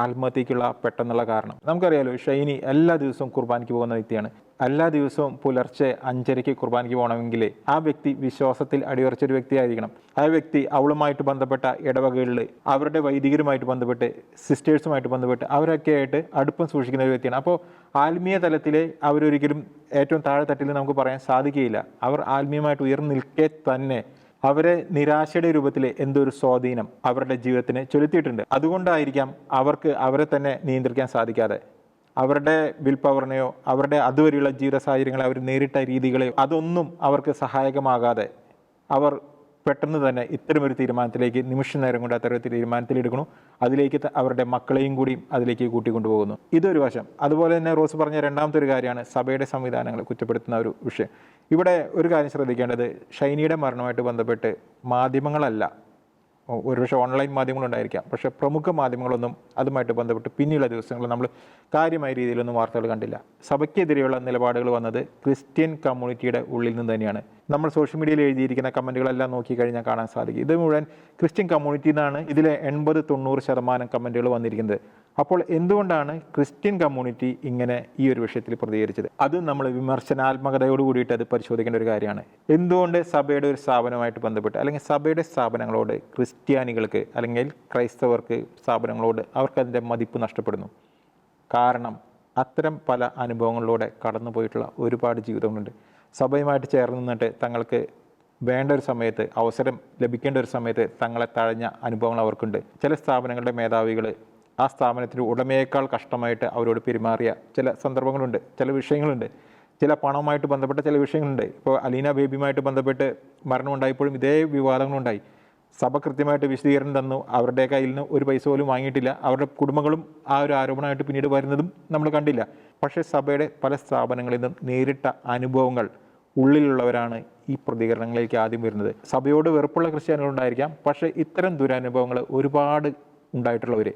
ആത്മഹത്യക്കുള്ള പെട്ടെന്നുള്ള കാരണം. നമുക്കറിയാലോ, ഷൈനി എല്ലാ ദിവസവും കുർബാനയ്ക്ക് പോകുന്ന വ്യക്തിയാണ്. എല്ലാ ദിവസവും പുലർച്ചെ 5:30 കുർബാനയ്ക്ക് പോകണമെങ്കിൽ ആ വ്യക്തി വിശ്വാസത്തിൽ അടിയുറച്ചൊരു വ്യക്തിയായിരിക്കണം. ആ വ്യക്തി അവളുമായിട്ട് ബന്ധപ്പെട്ട ഇടവകകളിൽ അവരുടെ വൈദികരുമായിട്ട് ബന്ധപ്പെട്ട്, സിസ്റ്റേഴ്സുമായിട്ട് ബന്ധപ്പെട്ട് അവരൊക്കെ ആയിട്ട് അടുപ്പം സൂക്ഷിക്കുന്ന ഒരു വ്യക്തിയാണ്. അപ്പോൾ ആത്മീയ തലത്തിൽ അവരൊരിക്കലും ഏറ്റവും താഴെ തട്ടിൽ നമുക്ക് പറയാൻ സാധിക്കുകയില്ല. അവർ ആത്മീയമായിട്ട് ഉയർന്നു നിൽക്കെ തന്നെ അവരെ നിരാശയുടെ രൂപത്തിൽ എന്തൊരു സ്വാധീനം അവരുടെ ജീവിതത്തിന് ചെലുത്തിയിട്ടുണ്ട്. അതുകൊണ്ടായിരിക്കാം അവർക്ക് അവരെ തന്നെ നിയന്ത്രിക്കാൻ സാധിക്കാതെ, അവരുടെ വിൽ പവറിനെയോ അവരുടെ അതുവരെയുള്ള ജീവിത സാഹചര്യങ്ങളെ അവർ നേരിട്ട രീതികളെയോ അതൊന്നും അവർക്ക് സഹായകമാകാതെ അവർ പെട്ടെന്ന് തന്നെ ഇത്തരമൊരു തീരുമാനത്തിലേക്ക് നിമിഷ നേരം കൊണ്ട് അത്തരത്തിൽ തീരുമാനത്തിലെടുക്കുന്നു. അതിലേക്ക് അവരുടെ മക്കളെയും കൂടിയും അതിലേക്ക് കൂട്ടിക്കൊണ്ടുപോകുന്നു. ഇതൊരു വശം. അതുപോലെ തന്നെ റോസ് പറഞ്ഞ രണ്ടാമത്തെ ഒരു കാര്യമാണ് സഭയുടെ സംവിധാനങ്ങൾ കുറ്റപ്പെടുത്തുന്ന ഒരു വിഷയം. ഇവിടെ ഒരു കാര്യം ശ്രദ്ധിക്കേണ്ടത്, ഷൈനിയുടെ മരണവുമായിട്ട് ബന്ധപ്പെട്ട് മാധ്യമങ്ങളല്ല, ഒരുപക്ഷെ ഓൺലൈൻ മാധ്യമങ്ങളുണ്ടായിരിക്കാം, പക്ഷേ പ്രമുഖ മാധ്യമങ്ങളൊന്നും അതുമായിട്ട് ബന്ധപ്പെട്ട് പിന്നെയുള്ള ദിവസങ്ങളിൽ നമ്മൾ കാര്യമായ രീതിയിലൊന്നും വാർത്തകൾ കണ്ടില്ല. സഭയ്ക്കെതിരെയുള്ള നിലപാടുകൾ വന്നത് ക്രിസ്ത്യൻ കമ്മ്യൂണിറ്റിയുടെ ഉള്ളിൽ നിന്ന് തന്നെയാണ്. നമ്മൾ സോഷ്യൽ മീഡിയയിൽ എഴുതിയിരിക്കുന്ന കമൻറ്റുകളെല്ലാം നോക്കിക്കഴിഞ്ഞാൽ കാണാൻ സാധിക്കും. ഇത് മുഴുവൻ ക്രിസ്ത്യൻ കമ്മ്യൂണിറ്റിയിൽ നിന്നാണ് ഇതിലെ 80-90% കമൻറ്റുകൾ വന്നിരിക്കുന്നത്. അപ്പോൾ എന്തുകൊണ്ടാണ് ക്രിസ്ത്യൻ കമ്മ്യൂണിറ്റി ഇങ്ങനെ ഈ ഒരു വിഷയത്തിൽ പ്രതികരിച്ചത്? അത് നമ്മൾ വിമർശനാത്മകതയോട് കൂടിയിട്ട് അത് പരിശോധിക്കേണ്ട ഒരു കാര്യമാണ്. എന്തുകൊണ്ട് സഭയുടെ ഒരു സ്ഥാപനവുമായിട്ട് ബന്ധപ്പെട്ട് അല്ലെങ്കിൽ സഭയുടെ സ്ഥാപനങ്ങളോട് ക്രിസ്ത്യാനികൾക്ക് അല്ലെങ്കിൽ ക്രൈസ്തവർക്ക് സ്ഥാപനങ്ങളോട് അവർക്കതിൻ്റെ മതിപ്പ് നഷ്ടപ്പെടുന്നു? കാരണം അത്തരം പല അനുഭവങ്ങളിലൂടെ കടന്നു പോയിട്ടുള്ള ഒരുപാട് ജീവിതങ്ങളുണ്ട്. സഭയുമായിട്ട് ചേർന്ന് നിന്നിട്ട് തങ്ങൾക്ക് വേണ്ട ഒരു സമയത്ത്, അവസരം ലഭിക്കേണ്ട ഒരു സമയത്ത് തങ്ങളെ തഴഞ്ഞ അനുഭവങ്ങൾ അവർക്കുണ്ട്. ചില സ്ഥാപനങ്ങളുടെ മേധാവികൾ ആ സ്ഥാപനത്തിന് ഉടമയേക്കാൾ കഷ്ടമായിട്ട് അവരോട് പെരുമാറിയ ചില സന്ദർഭങ്ങളുണ്ട്, ചില വിഷയങ്ങളുണ്ട്. ചില പണവുമായിട്ട് ബന്ധപ്പെട്ട ചില വിഷയങ്ങളുണ്ട്. ഇപ്പോൾ അലീന ബേബിയുമായിട്ട് ബന്ധപ്പെട്ട് മരണമുണ്ടായപ്പോഴും ഇതേ വിവാദങ്ങളുണ്ടായി. സഭ കൃത്യമായിട്ട് വിശദീകരണം തന്നു, അവരുടെ കയ്യിൽ നിന്ന് ഒരു പൈസ പോലും വാങ്ങിയിട്ടില്ല. അവരുടെ കുടുംബങ്ങളും ആ ഒരു ആരോപണമായിട്ട് പിന്നീട് വരുന്നതും നമ്മൾ കണ്ടില്ല. പക്ഷേ സഭയുടെ പല സ്ഥാപനങ്ങളിൽ നിന്നും നേരിട്ട അനുഭവങ്ങൾ ഉള്ളിലുള്ളവരാണ് ഈ പ്രതികരണങ്ങളിലേക്ക് ആദ്യം വരുന്നത്. സഭയോട് വെറുപ്പുള്ള ക്രിസ്ത്യാനികളുണ്ടായിരിക്കാം, പക്ഷേ ഇത്തരം ദുരനുഭവങ്ങൾ ഒരുപാട് ഉണ്ടായിട്ടുള്ളവർ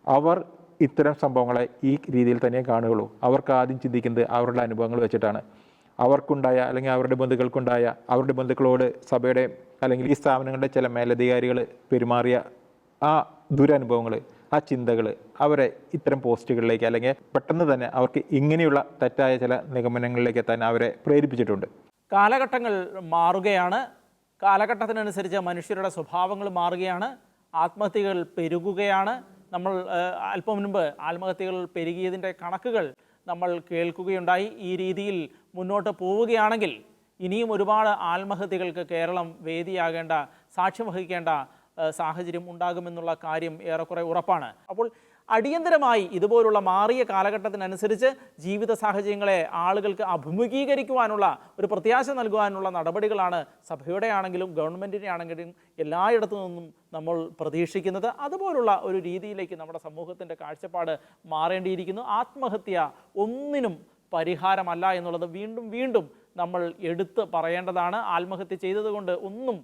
അവർ ഇത്തരം സംഭവങ്ങളെ ഈ രീതിയിൽ തന്നെ കാണുകയുള്ളൂ. അവർക്ക് ആദ്യം ചിന്തിക്കുന്നത് അവരുടെ അനുഭവങ്ങൾ വെച്ചിട്ടാണ്. അവർക്കുണ്ടായ അല്ലെങ്കിൽ അവരുടെ ബന്ധുക്കൾക്കുണ്ടായ, അവരുടെ ബന്ധുക്കളോട് സഭയുടെ അല്ലെങ്കിൽ ഈ സ്ഥാപനങ്ങളുടെ ചില മേലധികാരികൾ പെരുമാറിയ ആ ദുരനുഭവങ്ങൾ, ആ ചിന്തകൾ അവരെ ഇത്തരം പോസ്റ്റുകളിലേക്ക് അല്ലെങ്കിൽ പെട്ടെന്ന് തന്നെ അവർക്ക് ഇങ്ങനെയുള്ള തെറ്റായ ചില നിഗമനങ്ങളിലേക്ക് എത്താൻ അവരെ പ്രേരിപ്പിച്ചിട്ടുണ്ട്. കാലഘട്ടങ്ങൾ മാറുകയാണ്. കാലഘട്ടത്തിനനുസരിച്ച് മനുഷ്യരുടെ സ്വഭാവങ്ങൾ മാറുകയാണ്. ആത്മഹത്യകൾ പെരുകുകയാണ്. നമ്മൾ അല്പം മുൻപ് ആത്മഹത്യകൾ പെരുകിയതിൻ്റെ കണക്കുകൾ നമ്മൾ കേൾക്കുകയുണ്ടായി. ഈ രീതിയിൽ മുന്നോട്ട് പോവുകയാണെങ്കിൽ ഇനിയും ഒരുപാട് ആത്മഹത്യകൾക്ക് കേരളം വേദിയാകേണ്ട, സാക്ഷ്യം വഹിക്കേണ്ട സാഹചര്യം ഉണ്ടാകുമെന്നുള്ള കാര്യം ഏറെക്കുറെ ഉറപ്പാണ്. അപ്പോൾ അടിയന്തരമായി ഇതുപോലുള്ള മാറിയ കാലഘട്ടത്തിനനുസരിച്ച് ജീവിത സാഹചര്യങ്ങളെ ആളുകൾക്ക് അഭിമുഖീകരിക്കുവാനുള്ള ഒരു പ്രത്യാശ നൽകുവാനുള്ള നടപടികളാണ് സഭയുടെ ആണെങ്കിലും ഗവൺമെൻറ്റിൻ്റെ ആണെങ്കിലും എല്ലായിടത്തു നിന്നും നമ്മൾ പ്രതീക്ഷിക്കുന്നത്. അതുപോലുള്ള ഒരു രീതിയിലേക്ക് നമ്മുടെ സമൂഹത്തിൻ്റെ കാഴ്ചപ്പാട് മാറേണ്ടിയിരിക്കുന്നു. ആത്മഹത്യ ഒന്നിനും പരിഹാരമല്ല എന്നുള്ളത് വീണ്ടും വീണ്ടും നമ്മൾ എടുത്ത് പറയേണ്ടതാണ്. ആത്മഹത്യ ചെയ്തതുകൊണ്ട് ഒന്നും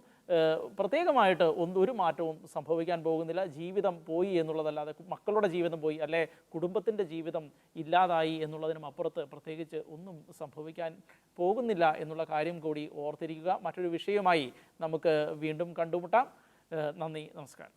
പ്രത്യേകമായിട്ട് ഒരു മാറ്റവും സംഭവിക്കാൻ പോകുന്നില്ല. ജീവിതം പോയി എന്നുള്ളതല്ലാതെ, മക്കളുടെ ജീവിതം പോയി അല്ലെ കുടുംബത്തിൻ്റെ ജീവിതം ഇല്ലാതായി എന്നുള്ളതിനും അപ്പുറത്ത് പ്രത്യേകിച്ച് ഒന്നും സംഭവിക്കാൻ പോകുന്നില്ല എന്നുള്ള കാര്യം കൂടി ഓർത്തിരിക്കുക. മറ്റൊരു വിഷയവുമായി നമുക്ക് വീണ്ടും കണ്ടുമുട്ടാം. നന്ദി, നമസ്കാരം.